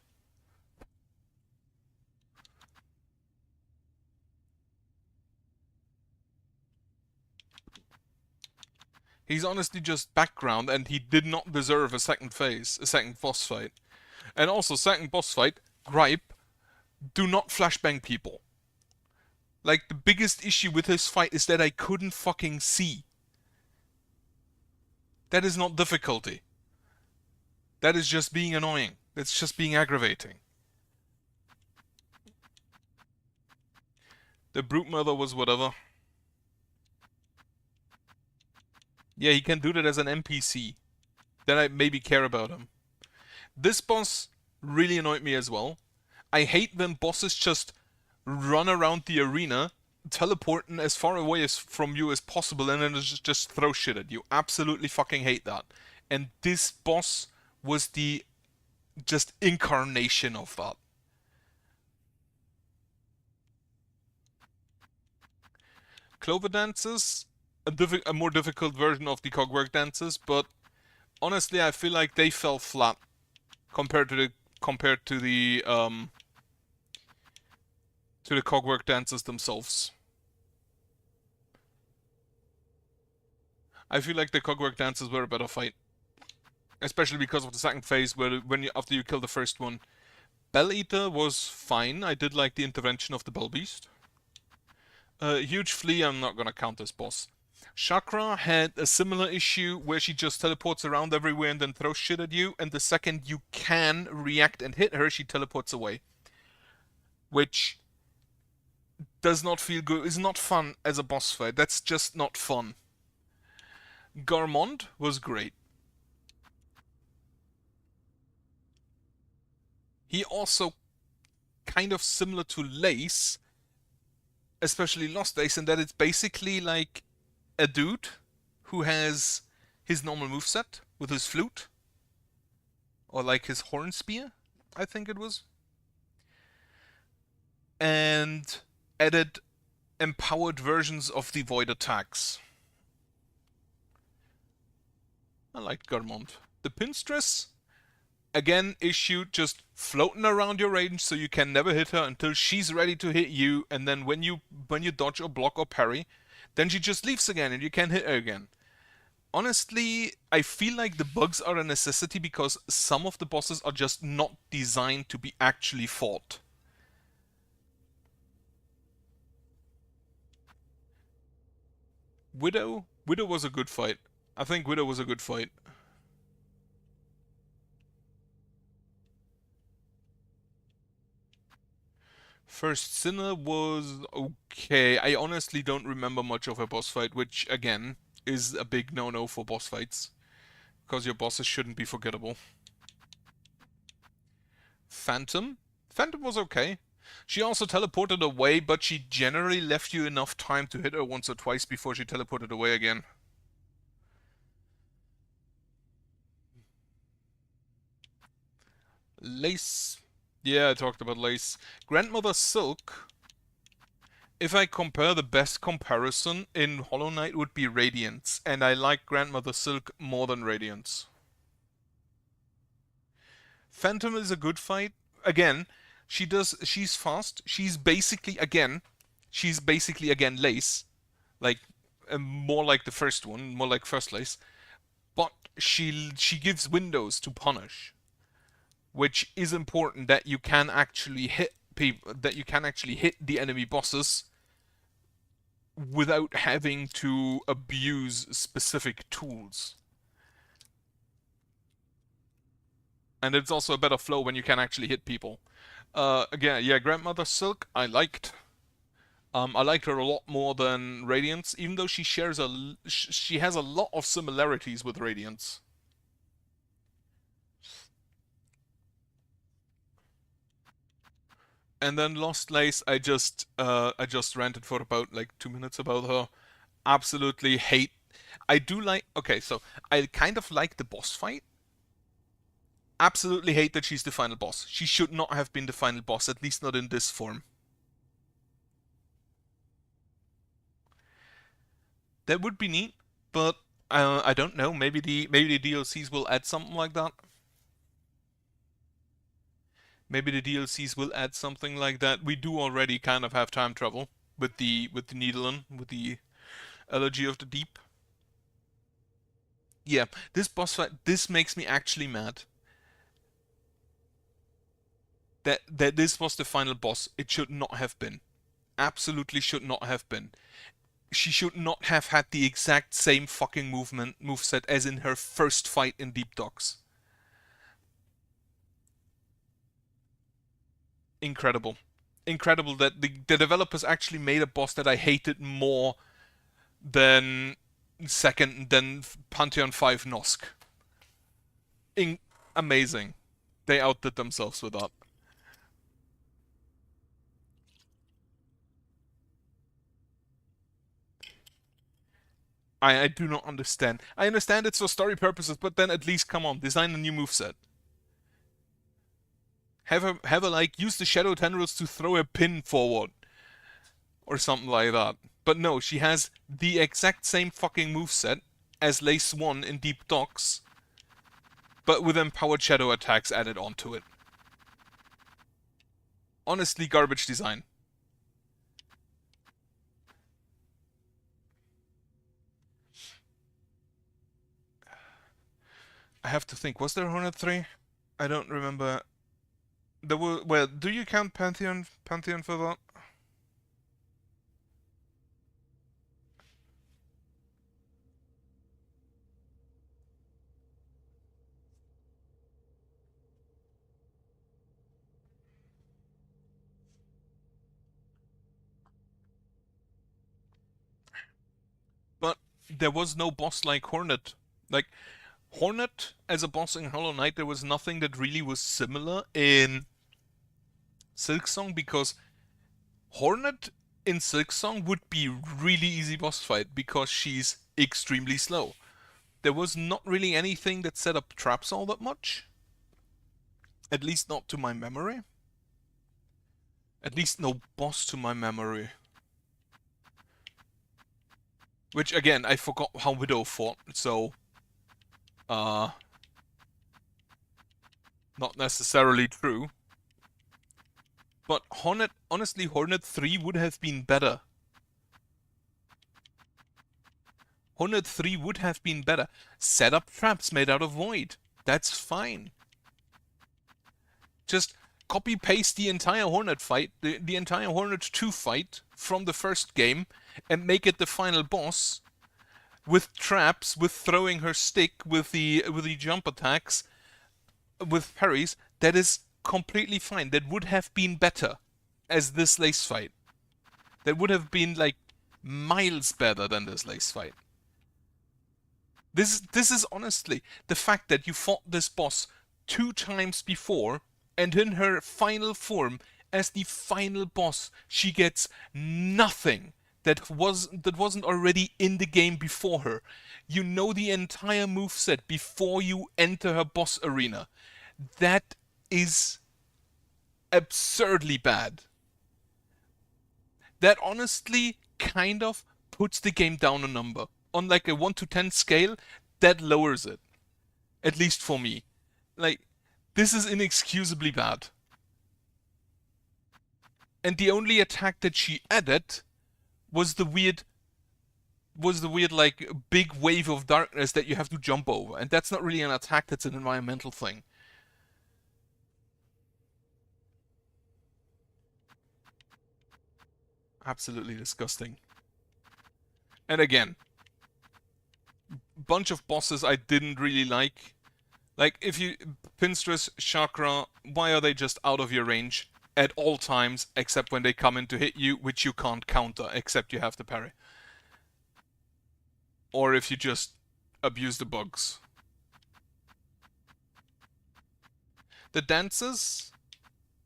He's honestly just background and he did not deserve a second boss fight. And also, second boss fight, gripe, do not flashbang people. Like, the biggest issue with this fight is that I couldn't fucking see. That is not difficulty. That is just being annoying. That's just being aggravating. The Brute Mother was whatever. Yeah, he can do that as an NPC. Then I maybe care about him. This boss really annoyed me as well. I hate when bosses just run around the arena, teleporting as far away from you as possible, and then just throw shit at you. Absolutely fucking hate that. And this boss was the just incarnation of that. Clover dances, a more difficult version of the cogwork dances, but honestly, I feel like they fell flat compared to the cogwork dances themselves. I feel like the cogwork dances were a better fight, especially because of the second phase where after you kill the first one. Bell Eater was fine. I did like the intervention of the Bell Beast. Huge Flea, I'm not gonna count as boss. Chakra had a similar issue where she just teleports around everywhere and then throws shit at you, and the second you can react and hit her, she teleports away. Which does not feel good, is not fun as a boss fight. That's just not fun. Garmond was great. He also kind of similar to Lace, especially Lost Days, in that it's basically like a dude who has his normal moveset with his flute, or like his horn spear, I think it was, and added empowered versions of the void attacks. I liked Garmond. The Pinstress, again, issue just floating around your range so you can never hit her until she's ready to hit you, and then when you dodge or block or parry, then she just leaves again and you can't hit her again. Honestly, I feel like the bugs are a necessity because some of the bosses are just not designed to be actually fought. Widow was a good fight. I think Widow was a good fight. First Sinner was okay. I honestly don't remember much of a boss fight, which again is a big no-no for boss fights. Because your bosses shouldn't be forgettable. Phantom? Phantom was okay. She also teleported away, but she generally left you enough time to hit her once or twice before she teleported away again. Lace. Yeah, I talked about Lace. Grandmother Silk If I compare, the best comparison in Hollow Knight would be Radiance, and I like Grandmother Silk more than Radiance. Phantom is a good fight. Again, she's fast. She's basically again Lace, like more like the first one, more like first Lace. But she gives windows to punish, which is important that you can actually hit people, that you can actually hit the enemy bosses without having to abuse specific tools. And it's also a better flow when you can actually hit people. Again, yeah, Grandmother Silk, I liked. I liked her a lot more than Radiance, even though she has a lot of similarities with Radiance. And then Lost Lace, I just ranted for about like 2 minutes about her. Absolutely hate. I do like. Okay, so I kind of like the boss fight. Absolutely hate that she's the final boss. She should not have been the final boss, at least not in this form. That would be neat, but I don't know. Maybe the DLCs will add something like that. Maybe the DLCs will add something like that. We do already kind of have time travel with the Needle, with the Elegy of the Deep. Yeah, this boss fight, this makes me actually mad. That this was the final boss. It should not have been. Absolutely should not have been. She should not have had the exact same fucking moveset as in her first fight in Deep Docks. Incredible. Incredible that the developers actually made a boss that I hated more than Pantheon 5 Nosk. Amazing. They outdid themselves with that. I do not understand. I understand it's for story purposes, but then at least come on, design a new moveset. Have her like use the shadow tendrils to throw a pin forward or something like that. But no, she has the exact same fucking moveset as Lace 1 in Deep Docks, but with empowered shadow attacks added onto it. Honestly, garbage design. I have to think, was there Hornet 3? I don't remember. There were, well, do you count Pantheon for that? But there was no boss like Hornet. Like, Hornet as a boss in Hollow Knight, there was nothing that really was similar in Silksong, because Hornet in Silksong would be really easy boss fight because she's extremely slow. There was not really anything that set up traps all that much. At least not to my memory. At least no boss to my memory. Which again, I forgot how Widow fought, so not necessarily true. But Hornet, honestly, Hornet 3 would have been better. Hornet 3 would have been better. Set up traps made out of void. That's fine. Just copy paste the entire Hornet fight, the entire Hornet 2 fight from the first game, and make it the final boss with traps, with throwing her stick, with the jump attacks, with parries. That is completely fine. That would have been better as this Lace fight. That would have been like miles better than this Lace fight. This is honestly the fact that you fought this boss 2 times before, and in her final form as the final boss, she gets nothing that wasn't already in the game before her. You know the entire moveset before you enter her boss arena. That is absurdly bad. that honestly kind of puts the game down a number. On like a 1 to 10 scale, that lowers it. At least for me. Like, this is inexcusably bad. And the only attack that she added was the weird like big wave of darkness that you have to jump over. And that's not really an attack, that's an environmental thing. Absolutely disgusting. And again, bunch of bosses I didn't really like. Like, if you... Pinstress, Chakra, why are they just out of your range at all times, except when they come in to hit you, which you can't counter, except you have to parry? Or if you just abuse the bugs. The dances,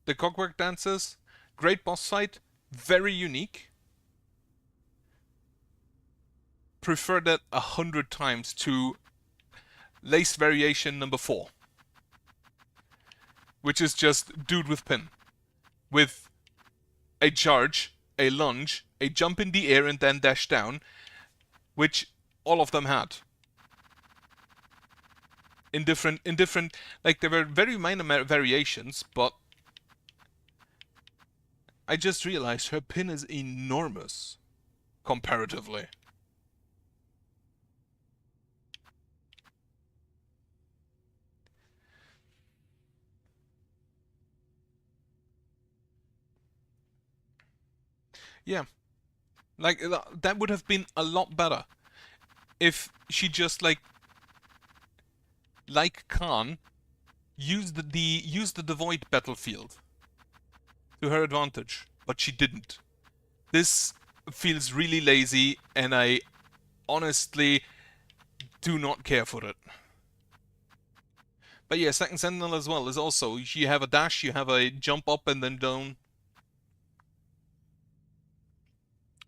the clockwork dances, great boss fight, very unique. Prefer that 100 times to Lace Variation number 4. Which is just dude with pin. With a charge, a lunge, a jump in the air and then dash down. Which all of them had. In different, like there were very minor variations, but I just realized her pin is enormous, comparatively. Yeah, like that would have been a lot better if she just like Khan used the Devoid battlefield to her advantage, but she didn't. This feels really lazy, and I honestly do not care for it. But yeah, Second Sentinel as well is also, you have a dash, you have a jump up and then down.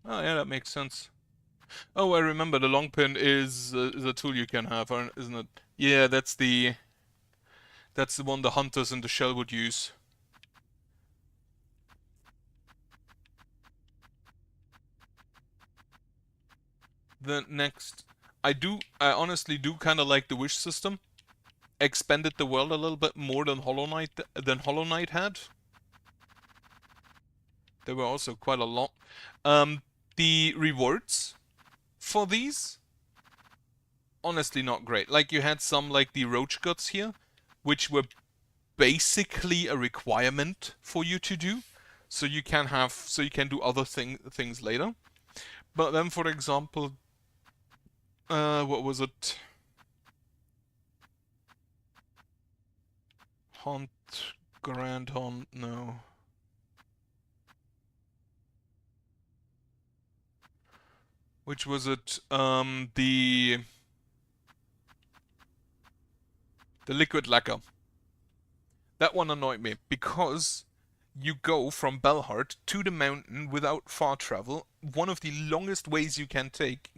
Oh yeah, that makes sense. Oh, I remember, the long pin is a tool you can have, isn't it? Yeah, that's the one the hunters in the shell would use. The next, I honestly do kind of like the wish system. Expanded the world a little bit more than Hollow Knight had. There were also quite a lot. The rewards for these, honestly not great. Like, you had some like the Roach Guts here, which were basically a requirement for you to do, so you can do other things later. But then, for example, what was it? Grand Hunt, no. Which was it? The liquid lacquer. That one annoyed me, because you go from Belhart to the mountain without far travel, one of the longest ways you can take,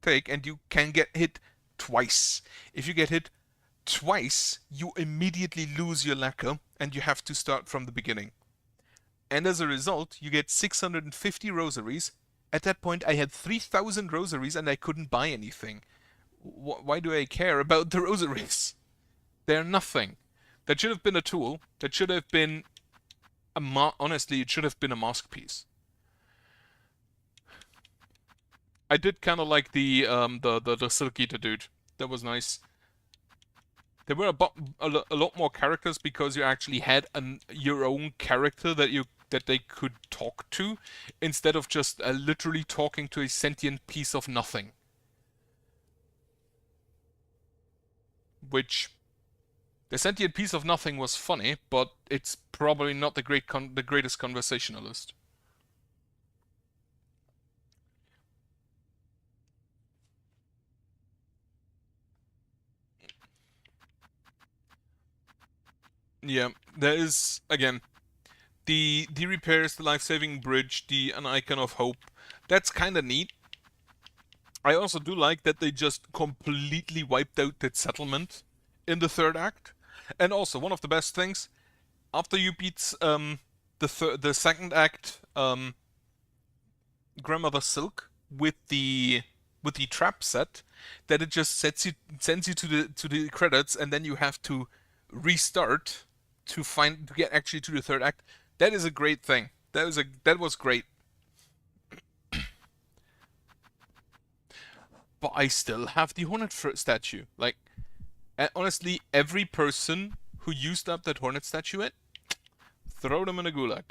and you can get hit twice. If you get hit twice, you immediately lose your lacquer, and you have to start from the beginning. And as a result, you get 650 rosaries. At that point, I had 3,000 rosaries, and I couldn't buy anything. Why do I care about the rosaries? They're nothing. That should have been a tool. That should have been honestly, it should have been a mask piece. I did kind of like the Silk Eater dude. That was nice. There were a lot more characters, because you actually had your own character that they could talk to, instead of just literally talking to a sentient piece of nothing. Which, the sentient piece of nothing was funny, but it's probably not the greatest conversationalist. Yeah, there is, again, the repairs, the life-saving bridge, an icon of hope. That's kind of neat. I also do like that they just completely wiped out that settlement in the third act. And also, one of the best things, after you beat the second act Grandmother Silk with the trap set, that it just sends you to the credits, and then you have to restart to get actually to the third act. That is a great thing. That was great. But I still have the Hornet statue. Like, honestly, every person who used up that Hornet statuette, throw them in a gulag.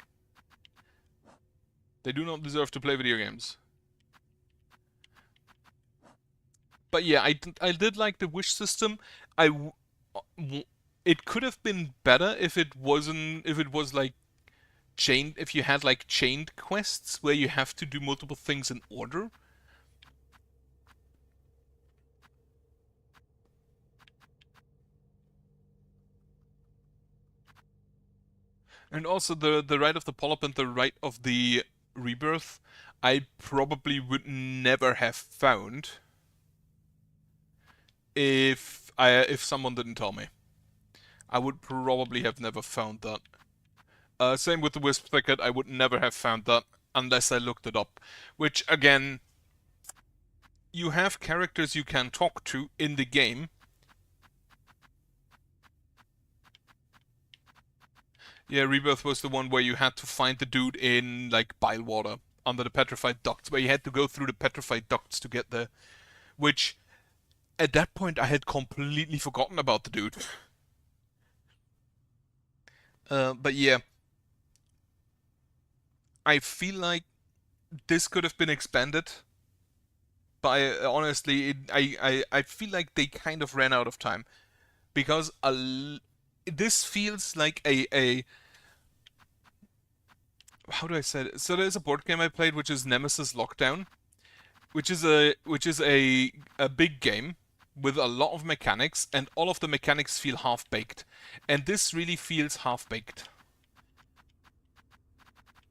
They do not deserve to play video games. But yeah, I did like the wish system. It could have been better if it was like chained, if you had like chained quests where you have to do multiple things in order. And also the Rite of the Polyp and the Rite of the Rebirth, I probably would never have found if someone didn't tell me. I would probably have never found that. Same with the Wisp Thicket, I would never have found that unless I looked it up. Which, again, you have characters you can talk to in the game. Yeah, Rebirth was the one where you had to find the dude in, like, Bilewater, under the Petrified Ducts, where you had to go through the Petrified Ducts to get there. Which, at that point, I had completely forgotten about the dude. But yeah, I feel like this could have been expanded. But honestly, I feel like they kind of ran out of time. Because this feels like a how do I say it? So there's a board game I played which is Nemesis Lockdown, which is a big game with a lot of mechanics, and all of the mechanics feel half baked, and this really feels half baked.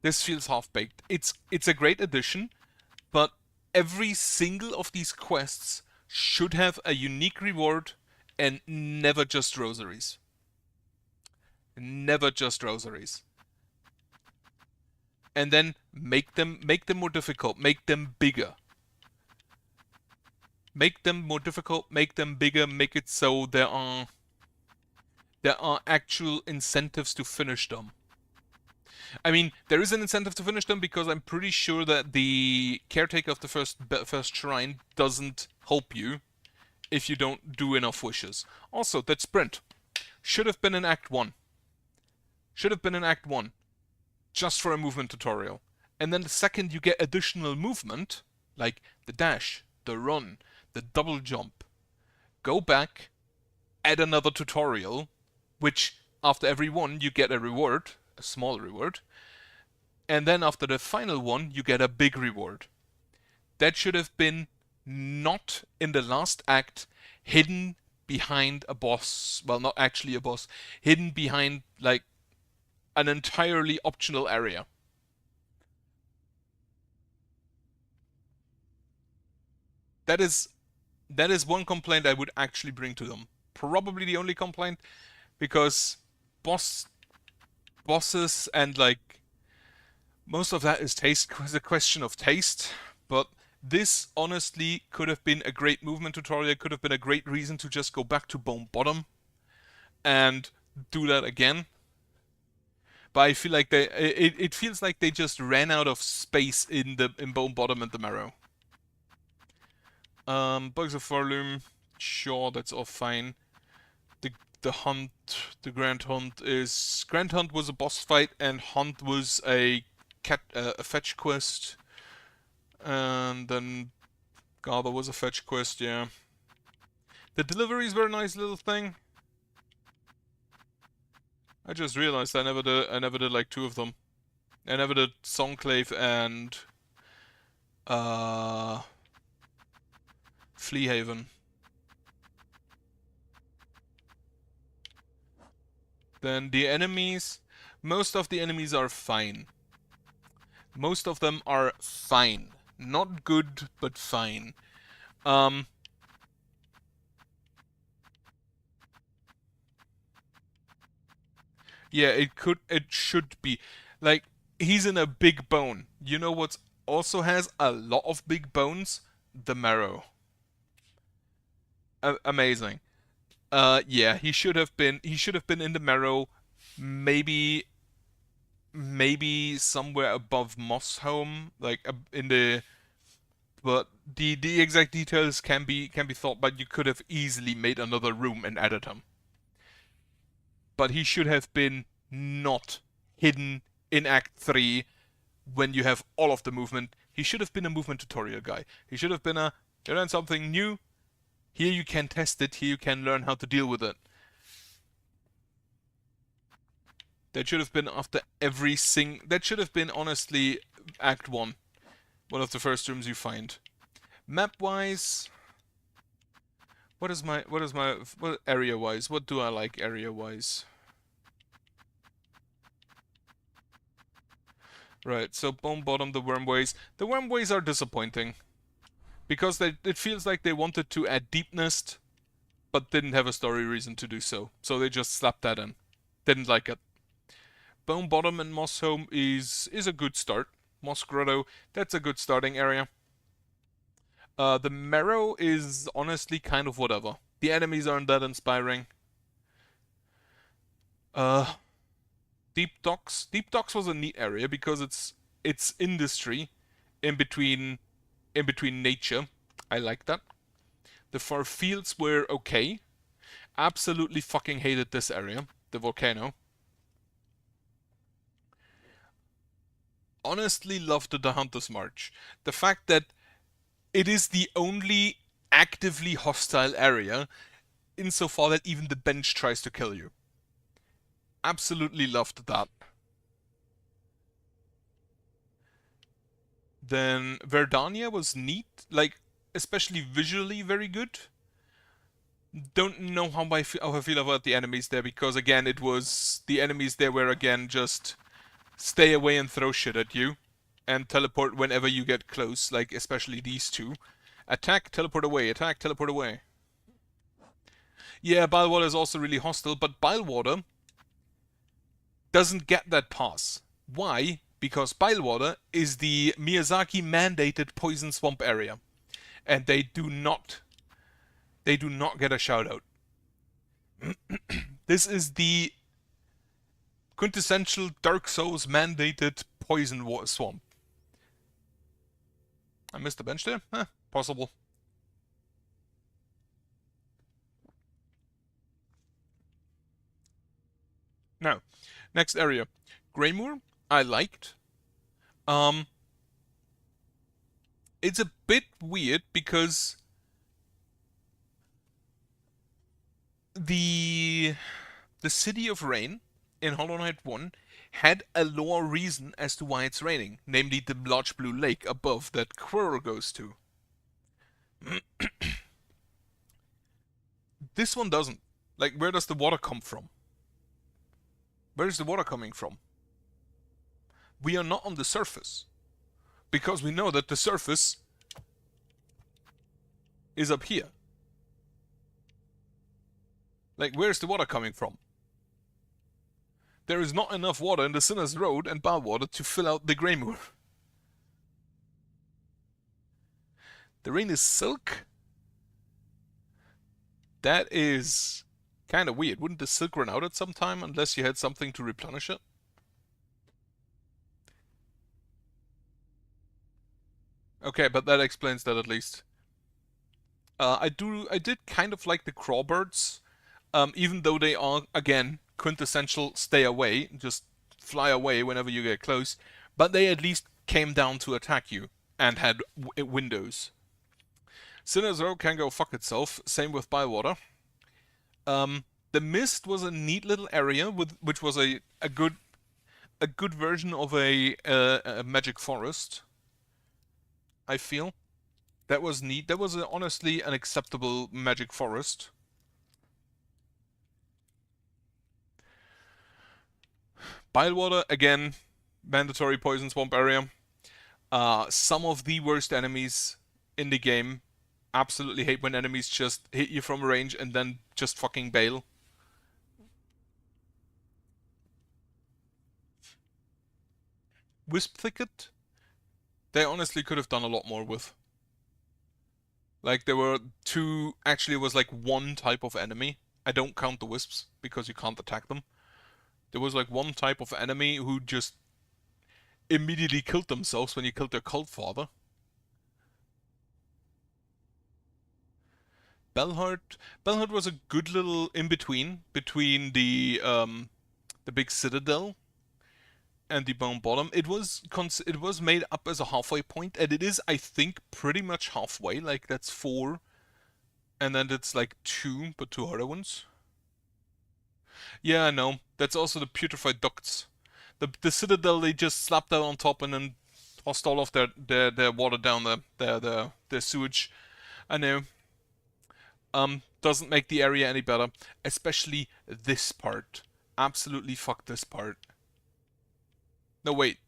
This feels half baked. It's a great addition, but every single of these quests should have a unique reward and never just rosaries. Never just rosaries. And then make them more difficult, make them bigger. Make them more difficult, make them bigger, make it so there are actual incentives to finish them. I mean, there is an incentive to finish them because I'm pretty sure that the caretaker of the first shrine doesn't help you if you don't do enough wishes. Also, that sprint should have been in Act 1. Should have been in Act 1. Just for a movement tutorial. And then the second you get additional movement, like the dash, the run, the double jump, go back, add another tutorial, which after every one you get a reward, a small reward, and then after the final one you get a big reward. That should have been not in the last act, hidden behind a boss, well, not actually a boss, hidden behind like an entirely optional area. That is one complaint I would actually bring to them. Probably the only complaint, because bosses and like most of that is taste, was a question of taste, but this honestly could have been a great movement tutorial, could have been a great reason to just go back to Bone Bottom and do that again. But I feel like it feels like they just ran out of space in Bone Bottom and the Marrow. Bugs of Farloom, sure, that's all fine. The hunt, the Grand Hunt was a boss fight, and Hunt was a fetch quest, and then Gather was a fetch quest, yeah. The deliveries were a nice little thing. I just realized I never did like two of them. I never did Songclave and Fleahaven. Then the enemies, most of the enemies are fine. Most of them are fine. Not good, but fine. Yeah, it should be. Like, he's in a big bone. You know what's also has a lot of big bones, the marrow. Amazing. Yeah, he should have been in the marrow, maybe somewhere above Moss Home, like in the. But the exact details can be thought, but you could have easily made another room and added him. But he should have been not hidden in Act 3 when you have all of the movement. He should have been a movement tutorial guy. He should have been a, you learn something new, here you can test it, here you can learn how to deal with it. That should have been after every that should have been honestly Act 1. One of the first rooms you find. Map-wise, what area-wise? What do I like area-wise? Right, so Bone Bottom, the Wormways. The Wormways are disappointing. Because it feels like they wanted to add deepness, but didn't have a story reason to do so. So they just slapped that in. Didn't like it. Bone Bottom and Moss Home is a good start. Moss Grotto, that's a good starting area. The Marrow is honestly kind of whatever. The enemies aren't that inspiring. Deep Docks. Deep Docks was a neat area because it's industry in between nature. I like that. The Far Fields were okay. Absolutely fucking hated this area, the volcano. Honestly loved the Hunter's March. The fact that it is the only actively hostile area insofar that even the bench tries to kill you. Absolutely loved that. Then Verdania was neat, like especially visually very good. Don't know how I feel about the enemies there because again the enemies there were again just stay away and throw shit at you and teleport whenever you get close, like especially these two. Attack, teleport away, attack, teleport away. Yeah, Bilewater is also really hostile, but Bilewater doesn't get that pass. Why? Because Bilewater is the Miyazaki mandated poison swamp area. And they do not get a shout out. This is the quintessential Dark Souls mandated poison swamp. I missed the bench there? Possible. Now, next area. Greymoor, I liked. It's a bit weird because the City of Rain in Hollow Knight 1 had a lore reason as to why it's raining, namely the large blue lake above that Quirrell goes to. This one doesn't. Like, where does the water come from? Where is the water coming from? We are not on the surface. Because we know that the surface is up here. Like, where's the water coming from? There is not enough water in the Sinner's Road and Bilewater to fill out the Greymoor. The rain is silk? That is kind of weird. Wouldn't the silk run out at some time unless you had something to replenish it? Okay, but that explains that at least. I did kind of like the crawbirds, even though they are, again, quintessential stay away, just fly away whenever you get close, but they at least came down to attack you and had windows. Sinner's Row can go fuck itself, same with Bywater. The Mist was a neat little area, which was a good version of a magic forest, I feel. That was neat. That was honestly an acceptable magic forest. Bilewater, again, mandatory poison swamp area. Some of the worst enemies in the game. Absolutely hate when enemies just hit you from range and then just fucking bail. Wisp Thicket. They honestly could have done a lot more with. Like, there were two, actually, it was like one type of enemy. I don't count the wisps because you can't attack them. There was like one type of enemy who just immediately killed themselves when you killed their cult father. Belhart was a good little in between the big citadel and the bone bottom. It was made up as a halfway point, and it is, I think, pretty much halfway. Like, that's 4, and then it's like 2, but 2 harder ones. Yeah, I know. That's also the putrefied ducts. The citadel, they just slapped that on top and then tossed all of their water down their sewage. I know. Doesn't make the area any better, especially this part. Absolutely fuck this part. No, wait.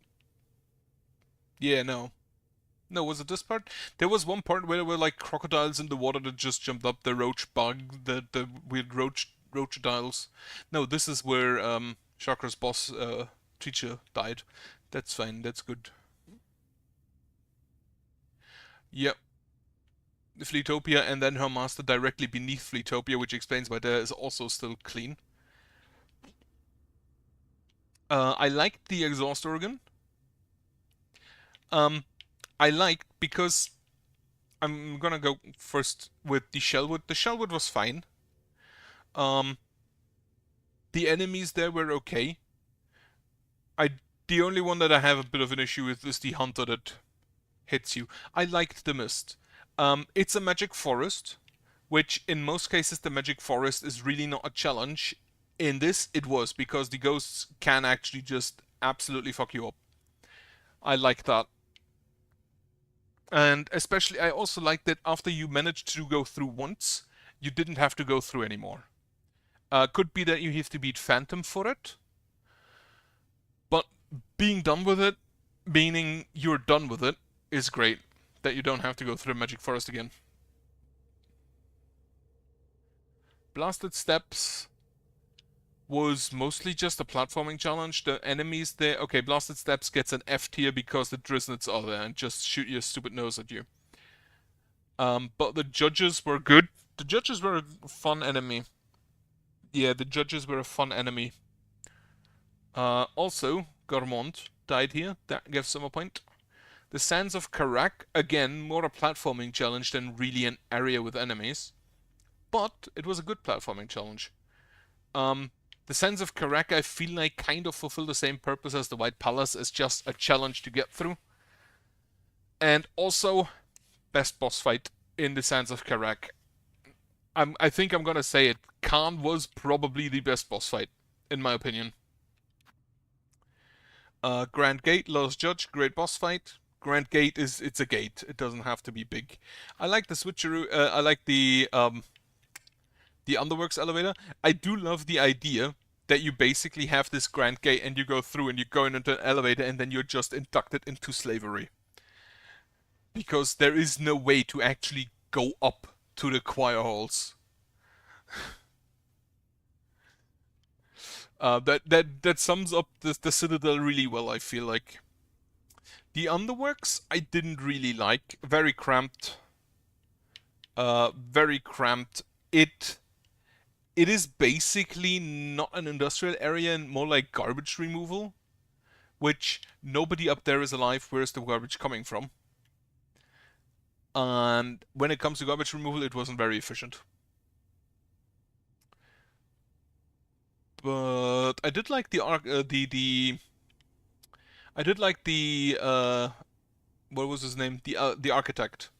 Yeah, no. No, was it this part? There was one part where there were like crocodiles in the water that just jumped up, the roach bug, the weird roachadiles. No, this is where Chakra's boss teacher died. That's fine, that's good. Yep. Fleetopia and then her master directly beneath Fleetopia, which explains why there is also still clean. I liked the exhaust organ. I liked because I'm gonna go first with the Shellwood. The Shellwood was fine. Um, the enemies there were okay. The only one that I have a bit of an issue with is the hunter that hits you. I liked the mist. It's a magic forest, which in most cases the magic forest is really not a challenge. In this, it was, because the ghosts can actually just absolutely fuck you up. I like that. And especially, I also like that after you managed to go through once, you didn't have to go through anymore. Could be that you have to beat Phantom for it, but being done with it, meaning you're done with it, is great. That you don't have to go through Magic Forest again. Blasted Steps was mostly just a platforming challenge. The enemies there... Okay, Blasted Steps gets an F tier because the Drisnets are there and just shoot your stupid nose at you. But the judges were good. The judges were a fun enemy. Yeah, the judges were a fun enemy. Also, Garmont died here. That gives him a point. The Sands of Karak, again, more a platforming challenge than really an area with enemies. But it was a good platforming challenge. The Sands of Karak, I feel like, kind of fulfill the same purpose as the White Palace, as just a challenge to get through. And also, best boss fight in the Sands of Karak. I think I'm gonna say it. Khan was probably the best boss fight, in my opinion. Grand Gate, Lost Judge, great boss fight. Grand Gate it's a gate. It doesn't have to be big. I like the switcheroo. I like the Underworks elevator. I do love the idea that you basically have this Grand Gate and you go through and you go into an elevator and then you're just inducted into slavery. Because there is no way to actually go up to the choir halls. That sums up the Citadel really well, I feel like. The Underworks I didn't really like. Very cramped. Very cramped. It is basically not an industrial area and more like garbage removal. Which, nobody up there is alive. Where's the garbage coming from? And when it comes to garbage removal, it wasn't very efficient. But I did like I did like the what was his name? The architect.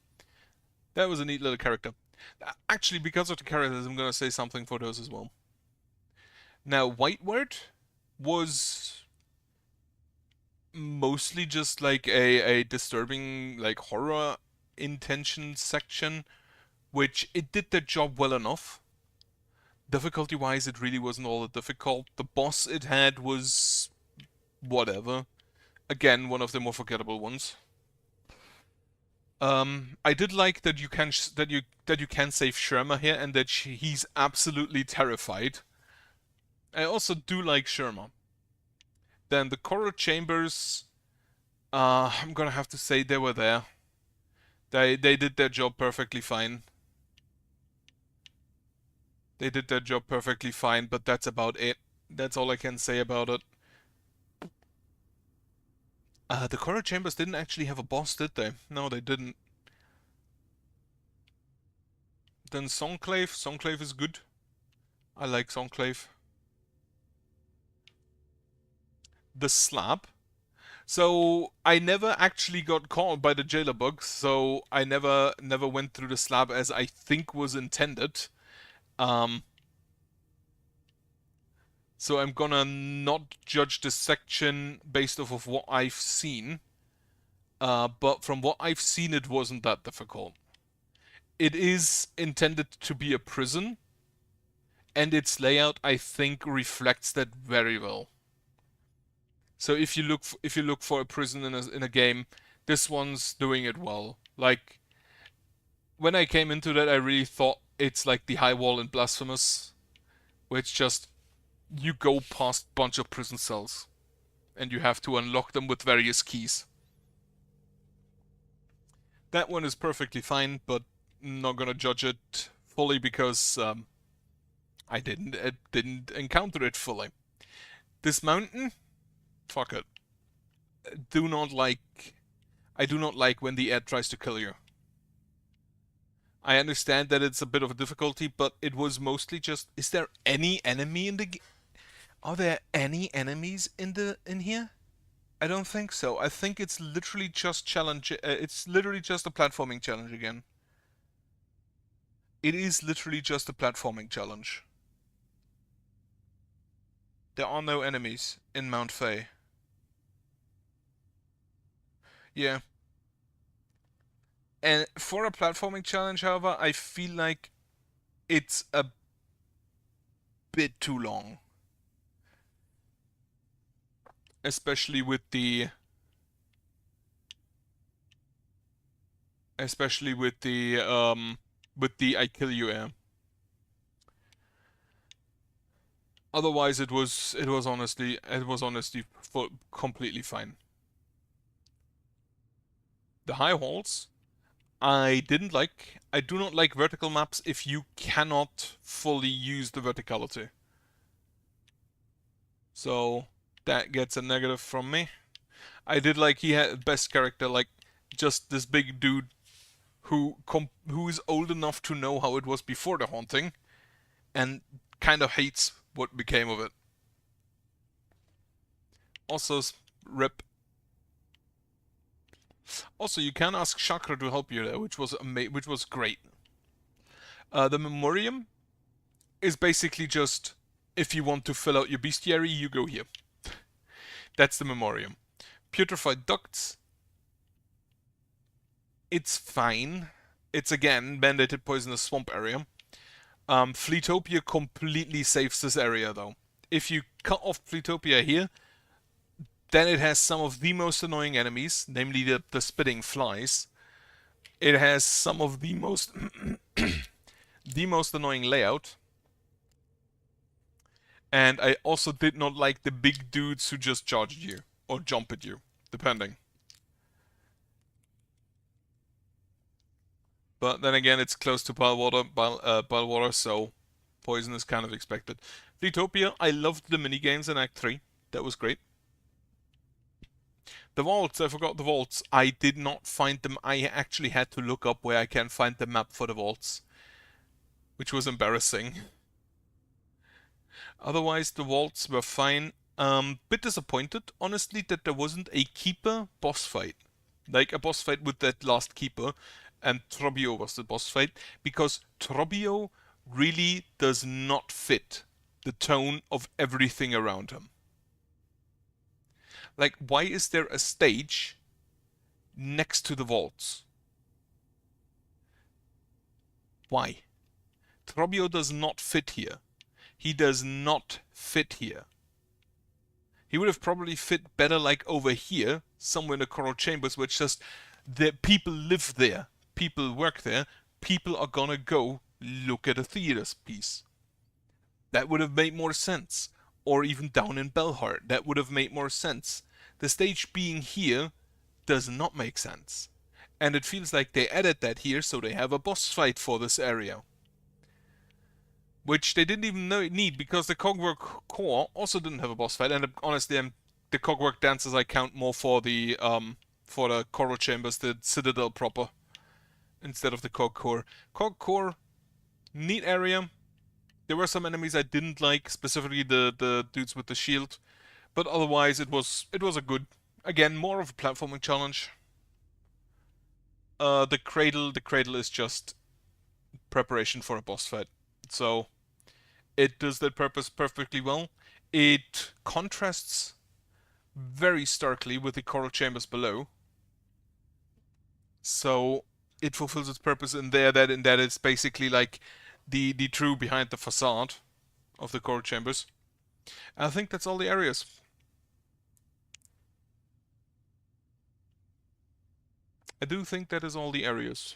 That was a neat little character. Actually, because of the characters, I'm gonna say something for those as well. Now, Whiteward was mostly just like a disturbing, like, horror intention section, which it did their job well enough. Difficulty-wise, it really wasn't all that difficult. The boss it had was whatever. Again, one of the more forgettable ones. I did like that you can save Sherma here, and that he's absolutely terrified. I also do like Sherma. Then the Coral Chambers. I'm gonna have to say they were there. They did their job perfectly fine. They did their job perfectly fine, but that's about it. That's all I can say about it. The Coral Chambers didn't actually have a boss, did they? No, they didn't. Then Songclave. Songclave is good. I like Songclave. The Slab. So I never actually got caught by the jailer bugs, so I never went through the slab as I think was intended. So I'm gonna not judge this section based off of what I've seen. But from what I've seen, it wasn't that difficult. It is intended to be a prison, and its layout, I think, reflects that very well. So if you look for a prison in a game, this one's doing it well. Like when I came into that, I really thought it's like the High Wall in Blasphemous, where it's just you go past a bunch of prison cells, and you have to unlock them with various keys. That one is perfectly fine, but I'm not gonna judge it fully because I didn't encounter it fully. This mountain, fuck it. I do not like when the ad tries to kill you. I understand that it's a bit of a difficulty, but it was mostly just, is there any enemy in the Are there any enemies in here? I don't think so. I think it's literally just it's literally just a platforming challenge again. It is literally just a platforming challenge. There are no enemies in Mount Fae. Yeah. And for a platforming challenge, however, I feel like it's a bit too long. Especially with the I kill you air. Otherwise it was honestly completely fine. The high halls I didn't like. I do not like vertical maps if you cannot fully use the verticality. So that gets a negative from me. I did like he had best character, like just this big dude who is old enough to know how it was before the haunting and kind of hates what became of it. Also, rip. Also, you can ask Chakra to help you there, which was great. The Memoriam is basically just, if you want to fill out your bestiary, you go here. That's the Memoriam. Putrefied Ducts. It's fine. It's again mandated poisonous swamp area. Fleetopia completely saves this area though. If you cut off Fleetopia here, then it has some of the most annoying enemies, namely the spitting flies. It has some of the most the most annoying layout. And I also did not like the big dudes who just charged you or jump at you, depending. But then again, it's close to bile water, so poison is kind of expected. Fleetopia, I loved the minigames in Act 3. That was great. The vaults, I forgot the vaults. I did not find them. I actually had to look up where I can find the map for the vaults, which was embarrassing. Otherwise, the vaults were fine. Bit disappointed, honestly, that there wasn't a keeper boss fight. Like a boss fight with that last keeper, and Trobbio was the boss fight, because Trobbio really does not fit the tone of everything around him. Like, why is there a stage next to the vaults? Why? Trobbio does not fit here. He does not fit here. He would have probably fit better like over here, somewhere in the Coral Chambers, which just the people live there, people work there, people are gonna go look at a theater piece. That would have made more sense. Or even down in Belhart, that would have made more sense. The stage being here does not make sense. And it feels like they added that here so they have a boss fight for this area. Which they didn't even need, because the Cogwork Core also didn't have a boss fight, and honestly, the Cogwork Dances I count more for the Coral Chambers, the Citadel proper, instead of the Cog Core. Cog Core, neat area. There were some enemies I didn't like, specifically the dudes with the shield, but otherwise it was a good, again, more of a platforming challenge. The cradle is just preparation for a boss fight, so it does that purpose perfectly well. It contrasts very starkly with the Coral Chambers below, so it fulfills its purpose in that it's basically like the true behind the facade of the Coral Chambers. I think that's all the areas. I do think that is all the areas.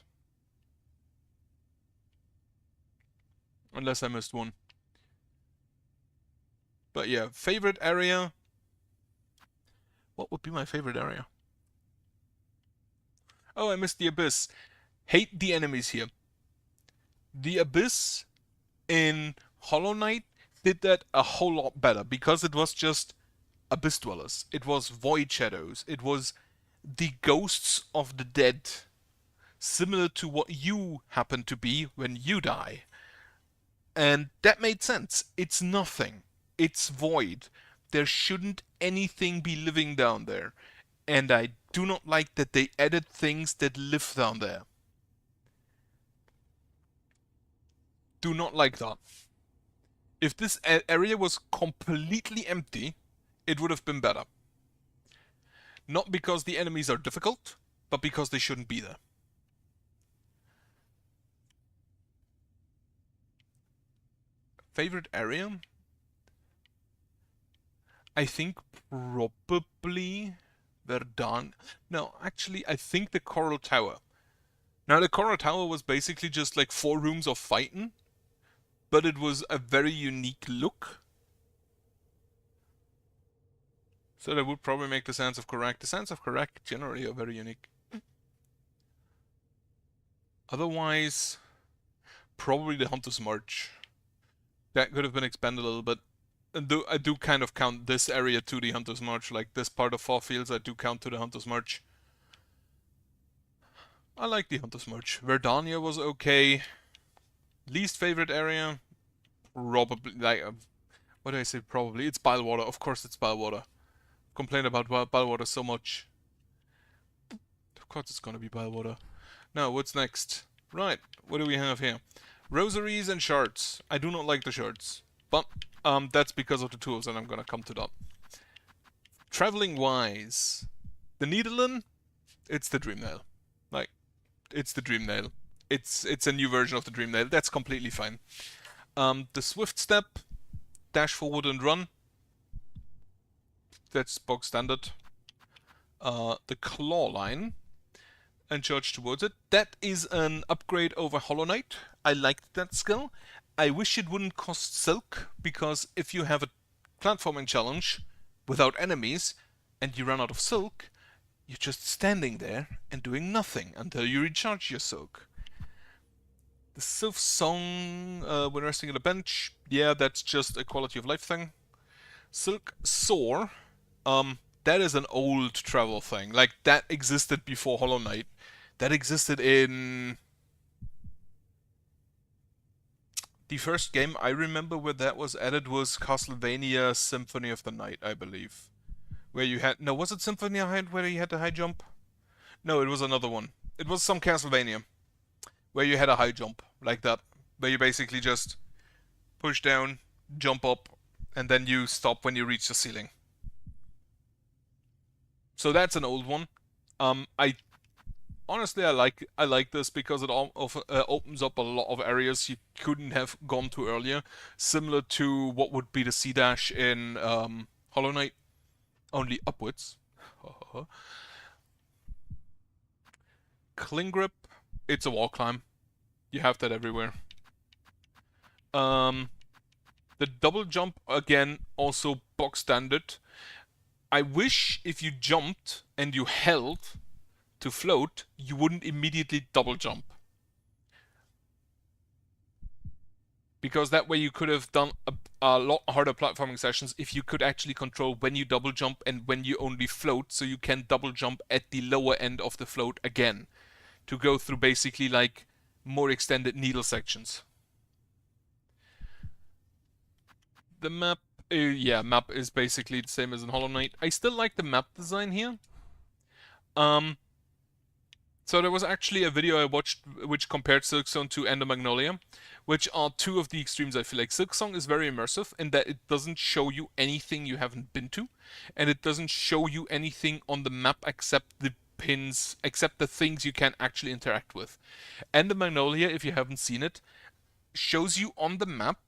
Unless I missed one. But yeah, favorite area. What would be my favorite area? Oh, I missed the Abyss. Hate the enemies here. The Abyss in Hollow Knight did that a whole lot better, because it was just Abyss Dwellers. It was Void Shadows. It was the ghosts of the dead, similar to what you happen to be when you die. And that made sense. It's nothing. It's void. There shouldn't anything be living down there. And I do not like that they added things that live down there. Do not like that. If this area was completely empty, it would have been better. Not because the enemies are difficult, but because they shouldn't be there. Favorite area? I think probably Verdun. No, actually, I think the Coral Tower. Now, the Coral Tower was basically just like 4 rooms of fighting, but it was a very unique look. So that would probably make the Sands of Karak. The Sands of Karak generally are very unique. Otherwise, probably the Hunter's March. That could have been expanded a little bit. And I do kind of count this area to the Hunter's March, like this part of Fall Fields I do count to the Hunter's March. I like the Hunter's March. Verdania was okay. Least favorite area? Probably, like, what do I say probably? It's Bilewater, of course it's Bilewater. Complain about Bilewater so much. Of course it's gonna be Bilewater. Now, what's next? Right, what do we have here? Rosaries and shards. I do not like the shards, but that's because of the tools, and I'm gonna come to that. Traveling wise, the Needlein, it's the Dream Nail. Like, it's the Dream Nail. It's a new version of the Dream Nail. That's completely fine. The Swift Step, dash forward and run. That's bog standard. The Claw Line, and charge towards it. That is an upgrade over Hollow Knight. I liked that skill. I wish it wouldn't cost Silk, because if you have a platforming challenge without enemies and you run out of Silk, you're just standing there and doing nothing until you recharge your Silk. The Silksong, when resting at a bench, yeah, that's just a quality of life thing. Silk Soar, that is an old travel thing. Like, that existed before Hollow Knight. That existed in the first game I remember where that was added was Castlevania Symphony of the Night, I believe. Where you had... No, was it Symphony where you had the high jump? No, it was another one. It was some Castlevania where you had a high jump, like that. Where you basically just push down, jump up, and then you stop when you reach the ceiling. So that's an old one. Honestly, I like this because it opens up a lot of areas you couldn't have gone to earlier, similar to what would be the C-dash in Hollow Knight, only upwards. Cling Grip, it's a wall climb. You have that everywhere. The double jump, again, also box standard. I wish if you jumped and you held to float, you wouldn't immediately double jump. Because that way you could have done a lot harder platforming sessions if you could actually control when you double jump and when you only float, so you can double jump at the lower end of the float again to go through basically like more extended needle sections. The map, yeah, map is basically the same as in Hollow Knight. I still like the map design here. So there was actually a video I watched which compared Silksong to Ender Magnolia, which are two of the extremes I feel like. Silksong is very immersive in that it doesn't show you anything you haven't been to, and it doesn't show you anything on the map except the pins, except the things you can actually interact with. Ender Magnolia, if you haven't seen it, shows you on the map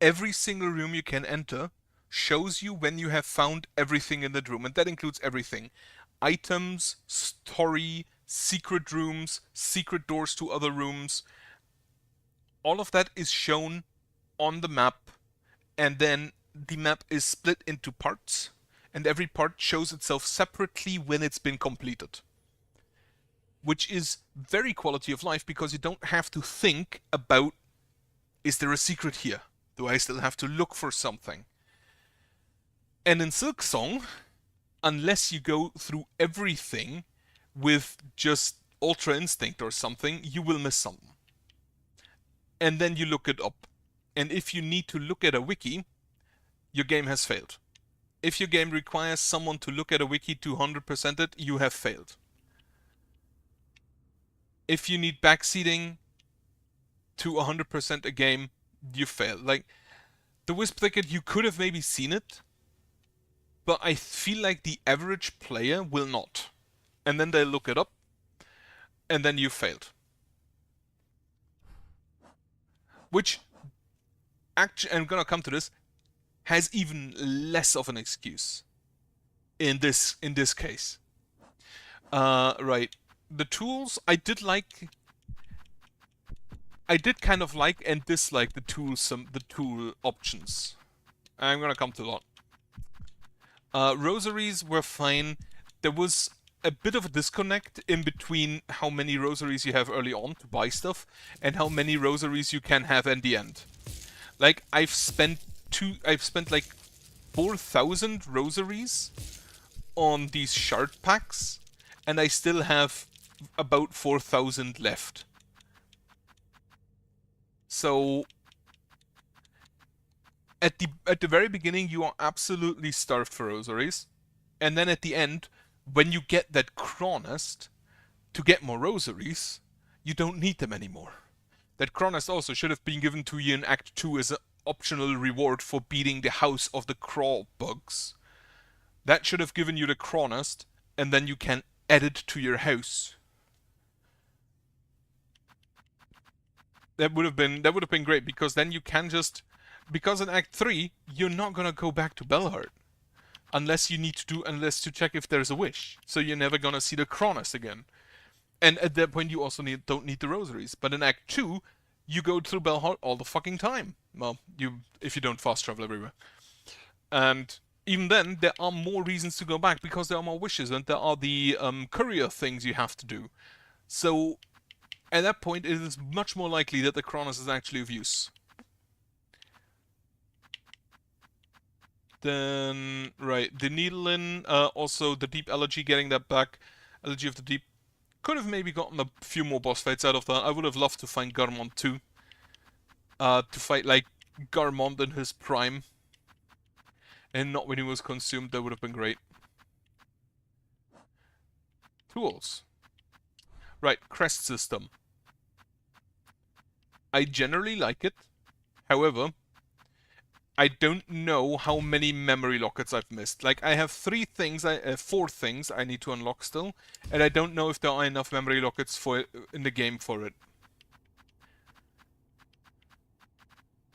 every single room you can enter, shows you when you have found everything in that room, and that includes everything. Items, story, secret rooms, secret doors to other rooms. All of that is shown on the map, and then the map is split into parts, and every part shows itself separately when it's been completed. Which is very quality of life because you don't have to think about, is there a secret here? Do I still have to look for something? And in Silksong, unless you go through everything with just Ultra Instinct or something, you will miss something. And then you look it up. And if you need to look at a wiki, your game has failed. If your game requires someone to look at a wiki to 100% it, you have failed. If you need backseating to 100% a game, you fail. Like, the Wisp Thicket, you could have maybe seen it, but I feel like the average player will not. And then they look it up, and then you failed. Which, actually, I'm gonna come to this, has even less of an excuse in this case. Right. The tools, I did kind of like and dislike the tool options. I'm gonna come to that. Rosaries were fine. There was a bit of a disconnect in between how many rosaries you have early on to buy stuff and how many rosaries you can have at the end. Like, I've spent like 4,000 rosaries on these shard packs, and I still have about 4,000 left. So at the very beginning, you are absolutely starved for rosaries, and then at the end, when you get that Chronist to get more rosaries, you don't need them anymore. That Chronist also should have been given to you in Act 2 as an optional reward for beating the House of the Crawl bugs. That should have given you the Chronist, and then you can add it to your house. That would have been great, because then you can just, because in Act 3 you're not gonna go back to Belhart unless to check if there's a wish. So you're never gonna see the Chronist again. And at that point you also don't need the rosaries. But in Act 2, you go through Belhart all the fucking time. Well, if you don't fast travel everywhere. And even then, there are more reasons to go back because there are more wishes and there are the courier things you have to do. So at that point, it is much more likely that the Chronus is actually of use. Then, right, the Needlin, also the Deep Elegy, getting that back. Elegy of the Deep. Could have maybe gotten a few more boss fights out of that. I would have loved to find Garmont too. To fight, like, Garmont in his prime. And not when he was consumed, that would have been great. Tools. Right, crest system. I generally like it. However, I don't know how many memory lockets I've missed. Like, I have 4 things I need to unlock still, and I don't know if there are enough memory lockets for it, in the game for it.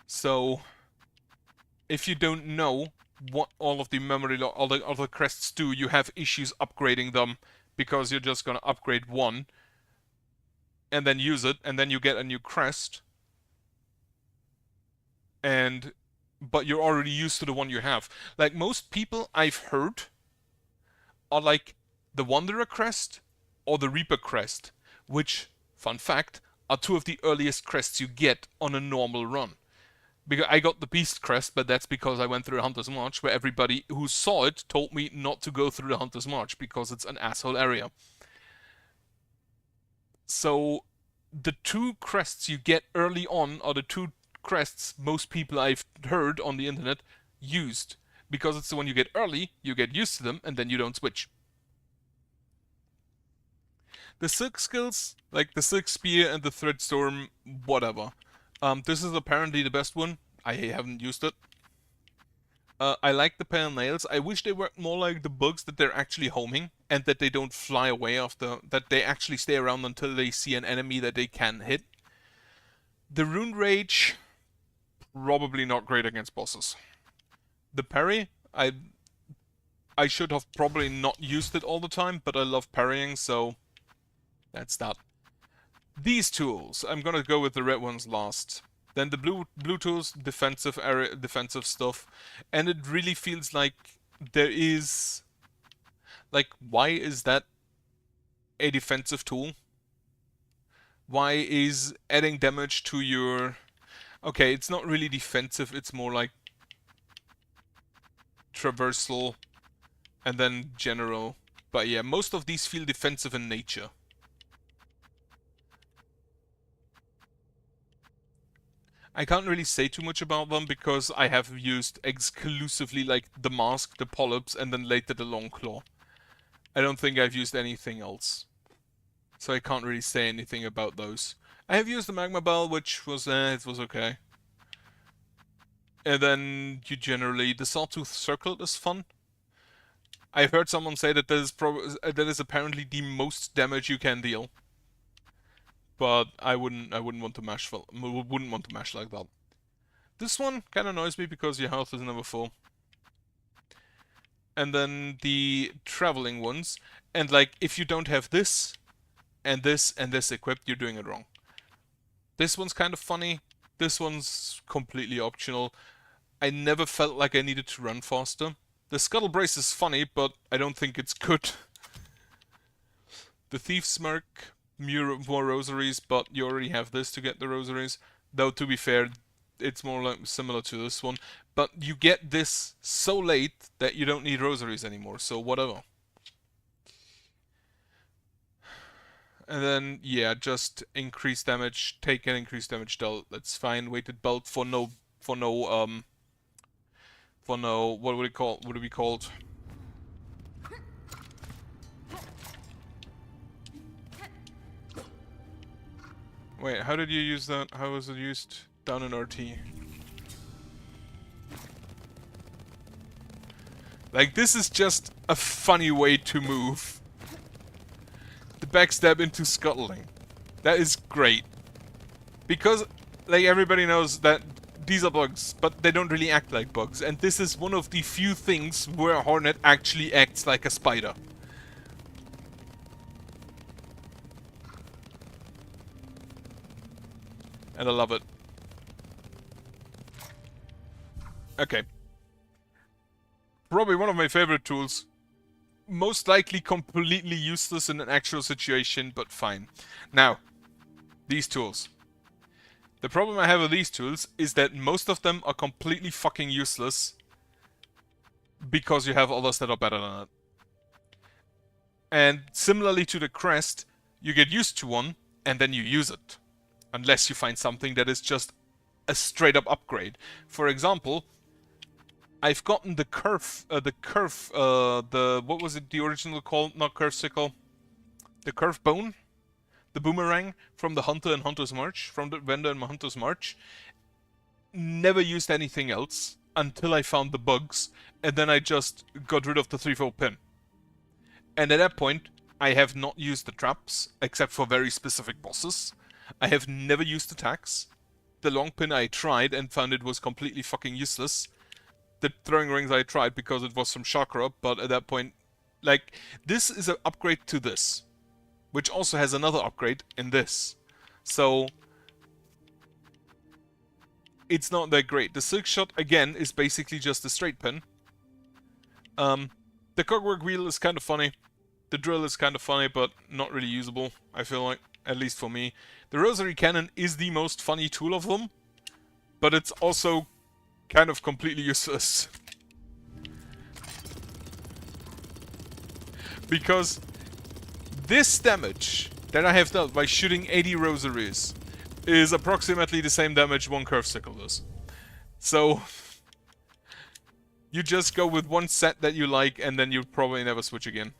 So, if you don't know what all of the all the crests do, you have issues upgrading them because you're just gonna upgrade one and then use it, and then you get a new crest. But you're already used to the one you have. Like, most people I've heard are like the Wanderer crest or the Reaper crest, which, fun fact, are two of the earliest crests you get on a normal run. Because I got the Beast crest, but that's because I went through the Hunter's March, where everybody who saw it told me not to go through the Hunter's March because it's an asshole area. So the two crests you get early on are the two crests most people I've heard on the internet used. Because it's the one you get early, you get used to them, and then you don't switch. The Silk skills, like the Silk Spear and the Thread Storm, whatever. This is apparently the best one. I haven't used it. I like the pale nails. I wish they worked more like the bugs, that they're actually homing and that they don't fly away after, that they actually stay around until they see an enemy that they can hit. The Rune Rage, probably not great against bosses. The parry, I should have probably not used it all the time, but I love parrying, so that's that. These tools, I'm gonna go with the red ones last. Then the blue tools, defensive area, defensive stuff, and it really feels like there is, like, why is that a defensive tool? Why is adding damage to your... Okay, it's not really defensive, it's more like traversal and then general. But yeah, most of these feel defensive in nature. I can't really say too much about them because I have used exclusively like the mask, the polyps, and then later the long claw. I don't think I've used anything else. So I can't really say anything about those. I have used the magma bell, which was, it was okay. And then you generally, the sawtooth circle is fun. I've heard someone say that that is apparently the most damage you can deal. But I wouldn't want to mash like that. This one kind of annoys me because your health is never full. And then the traveling ones, and like if you don't have this and this and this equipped, you're doing it wrong. This one's kind of funny. This one's completely optional. I never felt like I needed to run faster. The Scuttle Brace is funny, but I don't think it's good. The Thief Smirk, more rosaries, but you already have this to get the rosaries. Though, to be fair, it's more like similar to this one. But you get this so late that you don't need rosaries anymore, so whatever. And then, yeah, just increase damage, take an increased damage dealt, that's fine. Weighted belt for no, what would it be called? Wait, how did you use that? How was it used? Down in RT. Like, this is just a funny way to move. The backstab into scuttling. That is great. Because, like, everybody knows that these are bugs, but they don't really act like bugs. And this is one of the few things where a Hornet actually acts like a spider. And I love it. Okay. Probably one of my favorite tools. Most likely completely useless in an actual situation, but fine. Now, these tools. The problem I have with these tools is that most of them are completely fucking useless because you have others that are better than it. And similarly to the crest, you get used to one and then you use it. Unless you find something that is just a straight up upgrade. For example, I've gotten the what was it, the original called, not curve sickle, the curve bone, the boomerang from the Hunter and Hunter's March, from the vendor in Hunter's March. Never used anything else until I found the bugs, and then I just got rid of the 3-4 pin. And at that point, I have not used the traps, except for very specific bosses. I have never used attacks. The long pin I tried and found it was completely fucking useless. The throwing rings I tried because it was from chakra, but at that point, like, this is an upgrade to this, which also has another upgrade in this. So, it's not that great. The Silk Shot, again, is basically just a straight pin. The cogwork wheel is kind of funny. The drill is kind of funny, but not really usable, I feel like. At least for me. The rosary cannon is the most funny tool of them, but it's also kind of completely useless. Because this damage that I have dealt by shooting 80 rosaries is approximately the same damage one curve sickle does. So you just go with one set that you like, and then you'll probably never switch again.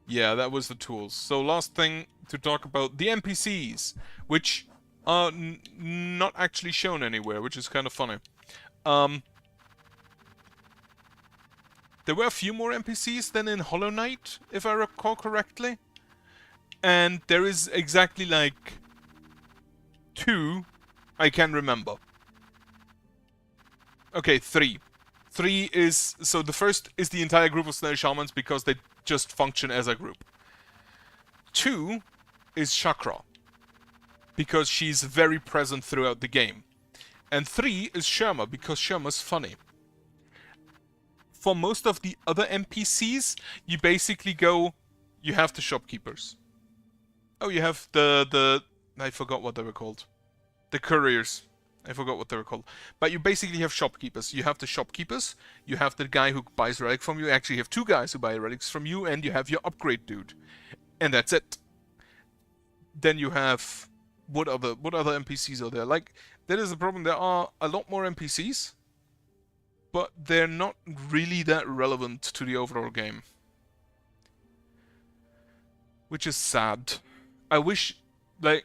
Yeah, that was the tools. So last thing to talk about, the NPCs, which are not actually shown anywhere, which is kind of funny. There were a few more NPCs than in Hollow Knight, if I recall correctly. And there is exactly like 2 I can remember. Okay, 3. 3 is... So the first is the entire group of Snail Shamans because they just function as a group. 2 is Chakra, because she's very present throughout the game. And 3 is Sherma, because Sherma's funny. For most of the other NPCs, you basically go... You have the shopkeepers. Oh, you have the... I forgot what they were called. The couriers. I forgot what they were called. But you basically have shopkeepers. You have the shopkeepers, you have the guy who buys relic from you, actually you have 2 guys who buy relics from you, and you have your upgrade dude. And that's it. Then you have... What other NPCs are there? Like, that is the problem. There are a lot more NPCs, but they're not really that relevant to the overall game. Which is sad. I wish, like...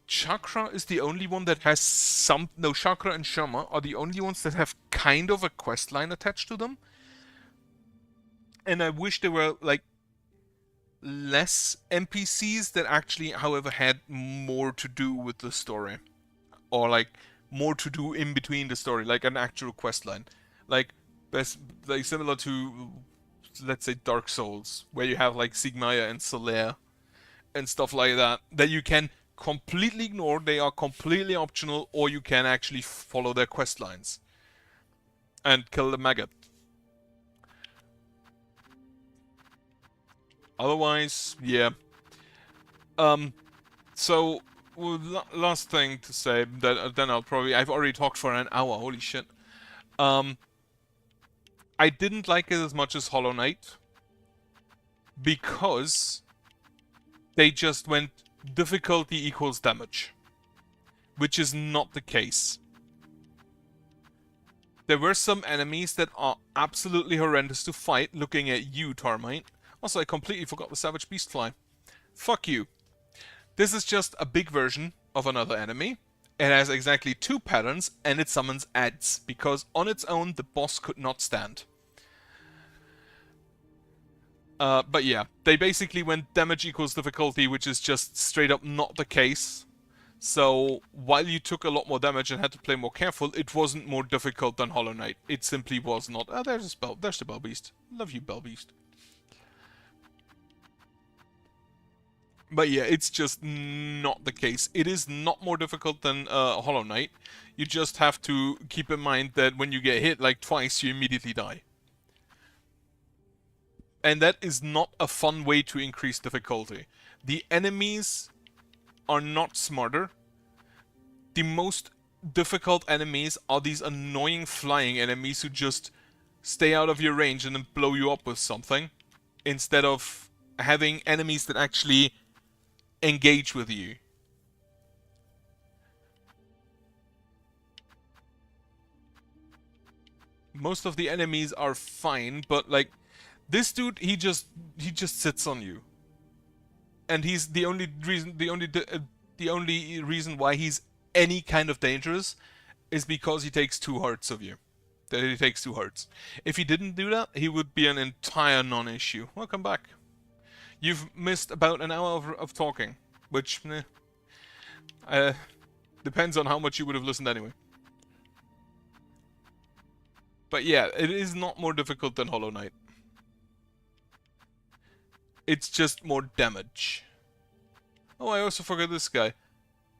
Chakra is the only one that has some... No, Chakra and Sherma are the only ones that have kind of a quest line attached to them. And I wish there were, like, less NPCs that actually, however, had more to do with the story. Or, like, more to do in between the story, like an actual quest line. Like similar to, let's say, Dark Souls, where you have, like, Sigmaya and Solaire and stuff like that, that you can... completely ignore, they are completely optional, or you can actually follow their quest lines and kill the maggot. Otherwise, yeah. So last thing to say, that then I've already talked for an hour. Holy shit. I didn't like it as much as Hollow Knight because they just went difficulty equals damage, which is not the case. There were some enemies that are absolutely horrendous to fight, looking at you, Tarmite. Also, I completely forgot the Savage Beastfly. Fuck you. This is just a big version of another enemy. It has exactly 2 patterns, and it summons ads, because on its own, the boss could not stand. But yeah, they basically went damage equals difficulty, which is just straight up not the case. So, while you took a lot more damage and had to play more careful, it wasn't more difficult than Hollow Knight. It simply was not. Oh, there's the Bell Beast. Love you, Bell Beast. But yeah, it's just not the case. It is not more difficult than Hollow Knight. You just have to keep in mind that when you get hit like twice, you immediately die. And that is not a fun way to increase difficulty. The enemies are not smarter. The most difficult enemies are these annoying flying enemies who just stay out of your range and then blow you up with something, instead of having enemies that actually engage with you. Most of the enemies are fine, but like this dude, he just sits on you, and he's the only reason why he's any kind of dangerous is because he takes 2 hearts of you. That he takes 2 hearts. If he didn't do that, he would be an entire non-issue. Welcome back. You've missed about an hour of talking, which depends on how much you would have listened anyway. But yeah, it is not more difficult than Hollow Knight. It's just more damage. Oh, I also forgot this guy.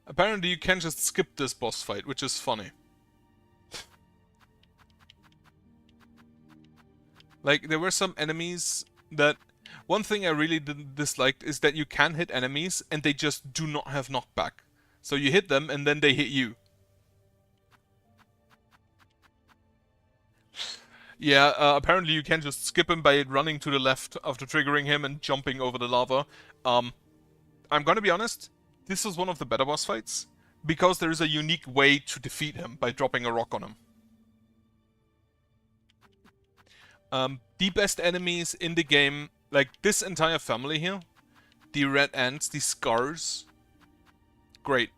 Apparently you can just skip this boss fight, which is funny. Like, there were some enemies that... One thing I really disliked is that you can hit enemies and they just do not have knockback. So you hit them and then they hit you. Yeah, apparently you can just skip him by running to the left after triggering him and jumping over the lava. I'm gonna be honest, this was one of the better boss fights, because there is a unique way to defeat him by dropping a rock on him. The best enemies in the game, like this entire family here, the red ants, the scars, great.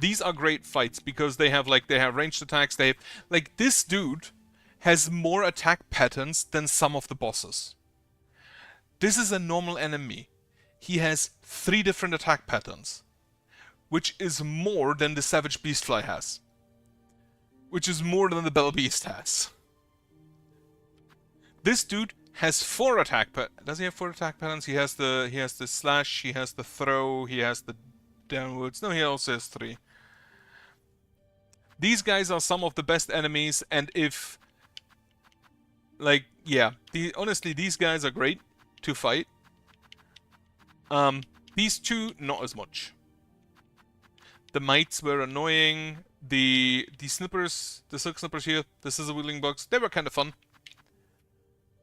These are great fights because they have ranged attacks. They have, like, this dude has more attack patterns than some of the bosses. This is a normal enemy. He has 3 different attack patterns, which is more than the Savage Beastfly has, which is more than the Bell Beast has. This dude has 4 attack patterns. Does he have 4 attack patterns? He has the slash, he has the throw, he has the downwards. No, he also has 3. These guys are some of the best enemies, and if... Like, yeah. Honestly, these guys are great to fight. These 2, not as much. The mites were annoying. The snippers, the silk snippers here, the scissor wheeling bugs, they were kind of fun.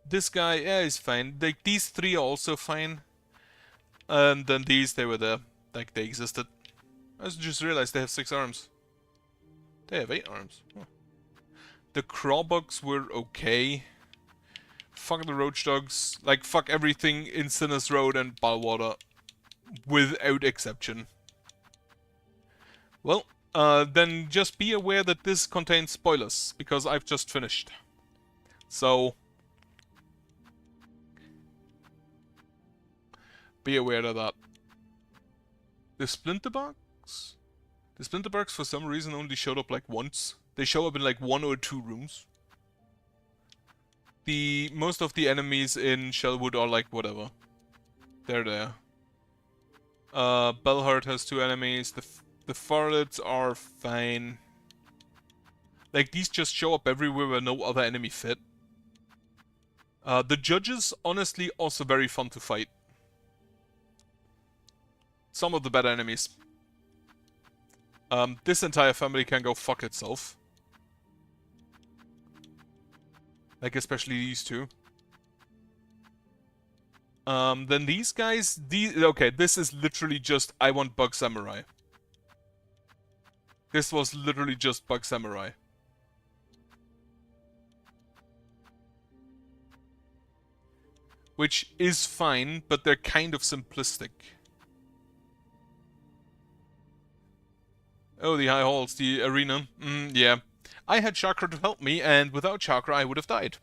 This guy, yeah, is fine. Like, these 3 are also fine. And then these, they were there. Like, they existed. I just realized they have 6 arms. They have 8 arms. Huh. The crawbugs were okay. Fuck the roach dogs. Like, fuck everything in Sinner's Road and Balwater. Without exception. Well, then just be aware that this contains spoilers, because I've just finished. So... be aware of that. The splinterbugs? The splinterbugs for some reason only showed up like once. They show up in like 1 or 2 rooms. Most of the enemies in Shellwood are like whatever. They're there. Bellheart has 2 enemies. The Farlets are fine. Like, these just show up everywhere where no other enemy fit. The judges, honestly, also very fun to fight. Some of the better enemies. This entire family can go fuck itself. Like, especially these 2. Then these guys... okay, this is literally just I want Bug Samurai. This was literally just Bug Samurai. Which is fine, but they're kind of simplistic. Oh, the high halls, the arena. Yeah. I had Chakra to help me, and without Chakra I would have died.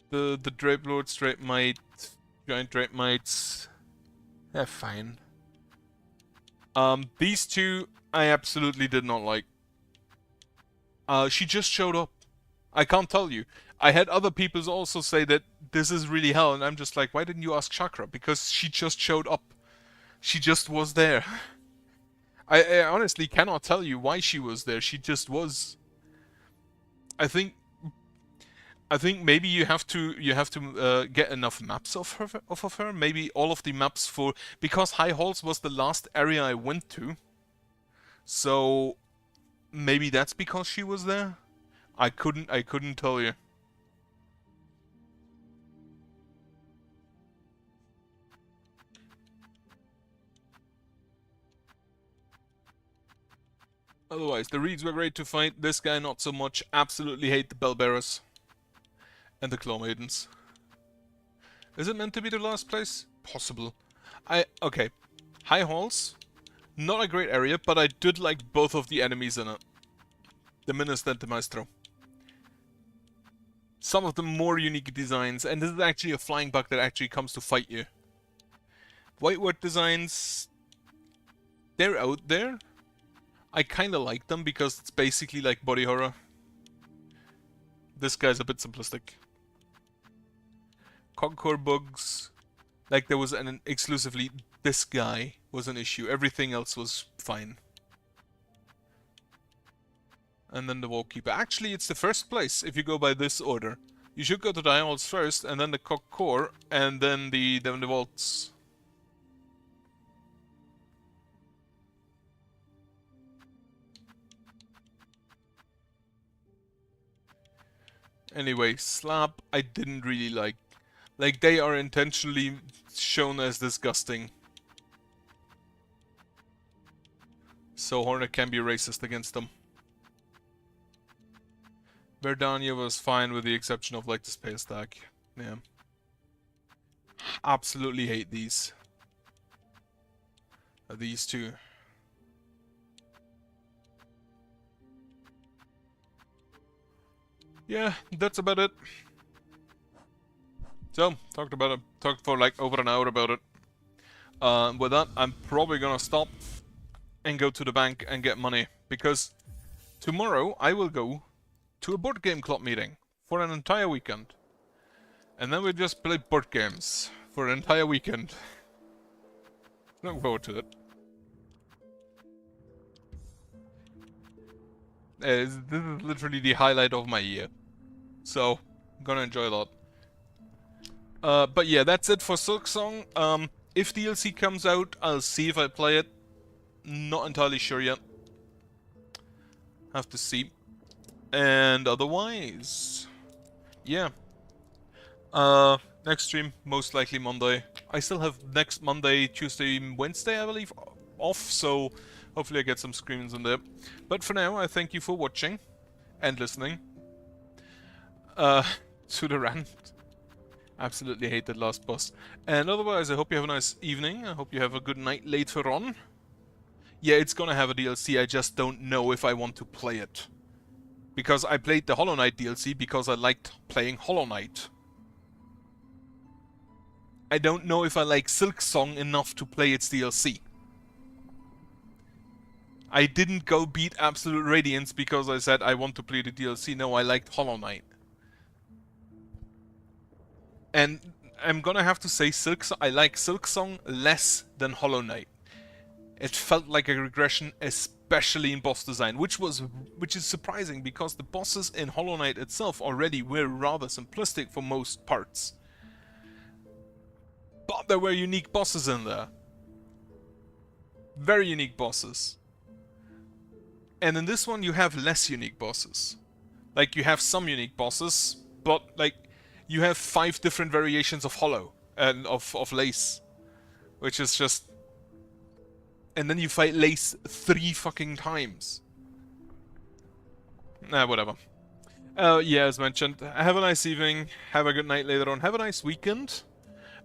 The Drape Lord, Drape Mite, Giant Drape Mites... they're fine. These 2, I absolutely did not like. She just showed up. I can't tell you. I had other people also say that this is really hell, and I'm just like, why didn't you ask Chakra? Because she just showed up. She just was there. I honestly cannot tell you why she was there. She just was. I think maybe you have to get enough maps of her. Maybe all of the maps because High Halls was the last area I went to. So maybe that's because she was there. I couldn't tell you. Otherwise, the Reeds were great to fight. This guy not so much. Absolutely hate the Bellbearers. And the Claw Maidens. Is it meant to be the last place? Possible. Okay. High Halls. Not a great area, but I did like both of the enemies in it. The Minister and the Maestro. Some of the more unique designs, and this is actually a flying bug that actually comes to fight you. Whitewood designs... they're out there. I kinda like them because it's basically like body horror. This guy's a bit simplistic. Concord bugs, like there was exclusively this guy was an issue. Everything else was fine. And then the Wallkeeper. Actually, it's the first place if you go by this order. You should go to the Emeralds first, and then the Cock Core, and then the Vaults. Anyway, Slab I didn't really like. Like, they are intentionally shown as disgusting. So Hornet can be racist against them. Verdania was fine with the exception of like the space stack. Yeah. Absolutely hate these. These two. Yeah, that's about it. So, talked for like over an hour about it. With that, I'm probably gonna stop and go to the bank and get money, because tomorrow I will go to a board game club meeting for an entire weekend. And then we'll just play board games for an entire weekend. Looking forward to it. This is literally the highlight of my year. So, I'm gonna enjoy that. But yeah, that's it for Silksong. If DLC comes out, I'll see if I play it. Not entirely sure yet. Have to see. And otherwise, yeah. Next stream, most likely Monday. I still have next Monday, Tuesday, Wednesday, I believe, off, so hopefully I get some screens in there. But for now, I thank you for watching and listening. To the rant. Absolutely hate that last boss. And otherwise, I hope you have a nice evening. I hope you have a good night later on. Yeah, it's gonna have a DLC, I just don't know if I want to play it. Because I played the Hollow Knight DLC because I liked playing Hollow Knight. I don't know if I like Silksong enough to play its DLC. I didn't go beat Absolute Radiance because I said I want to play the DLC. No, I liked Hollow Knight. And I'm gonna have to say I like Silksong less than Hollow Knight. It felt like a regression, especially in boss design, which is surprising because the bosses in Hollow Knight itself already were rather simplistic for most parts. But there were unique bosses in there. Very unique bosses. And in this one you have less unique bosses. Like, you have some unique bosses, but like you have 5 different variations of Hollow and of Lace, which is just. And then you fight Lace 3 fucking times. Whatever. Yeah, as mentioned, have a nice evening, have a good night later on, have a nice weekend,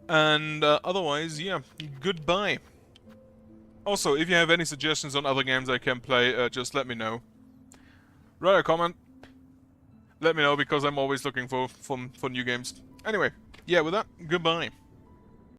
and otherwise, yeah, goodbye. Also, if you have any suggestions on other games I can play, just let me know. Write a comment. Let me know, because I'm always looking for new games. Anyway, yeah, with that, goodbye.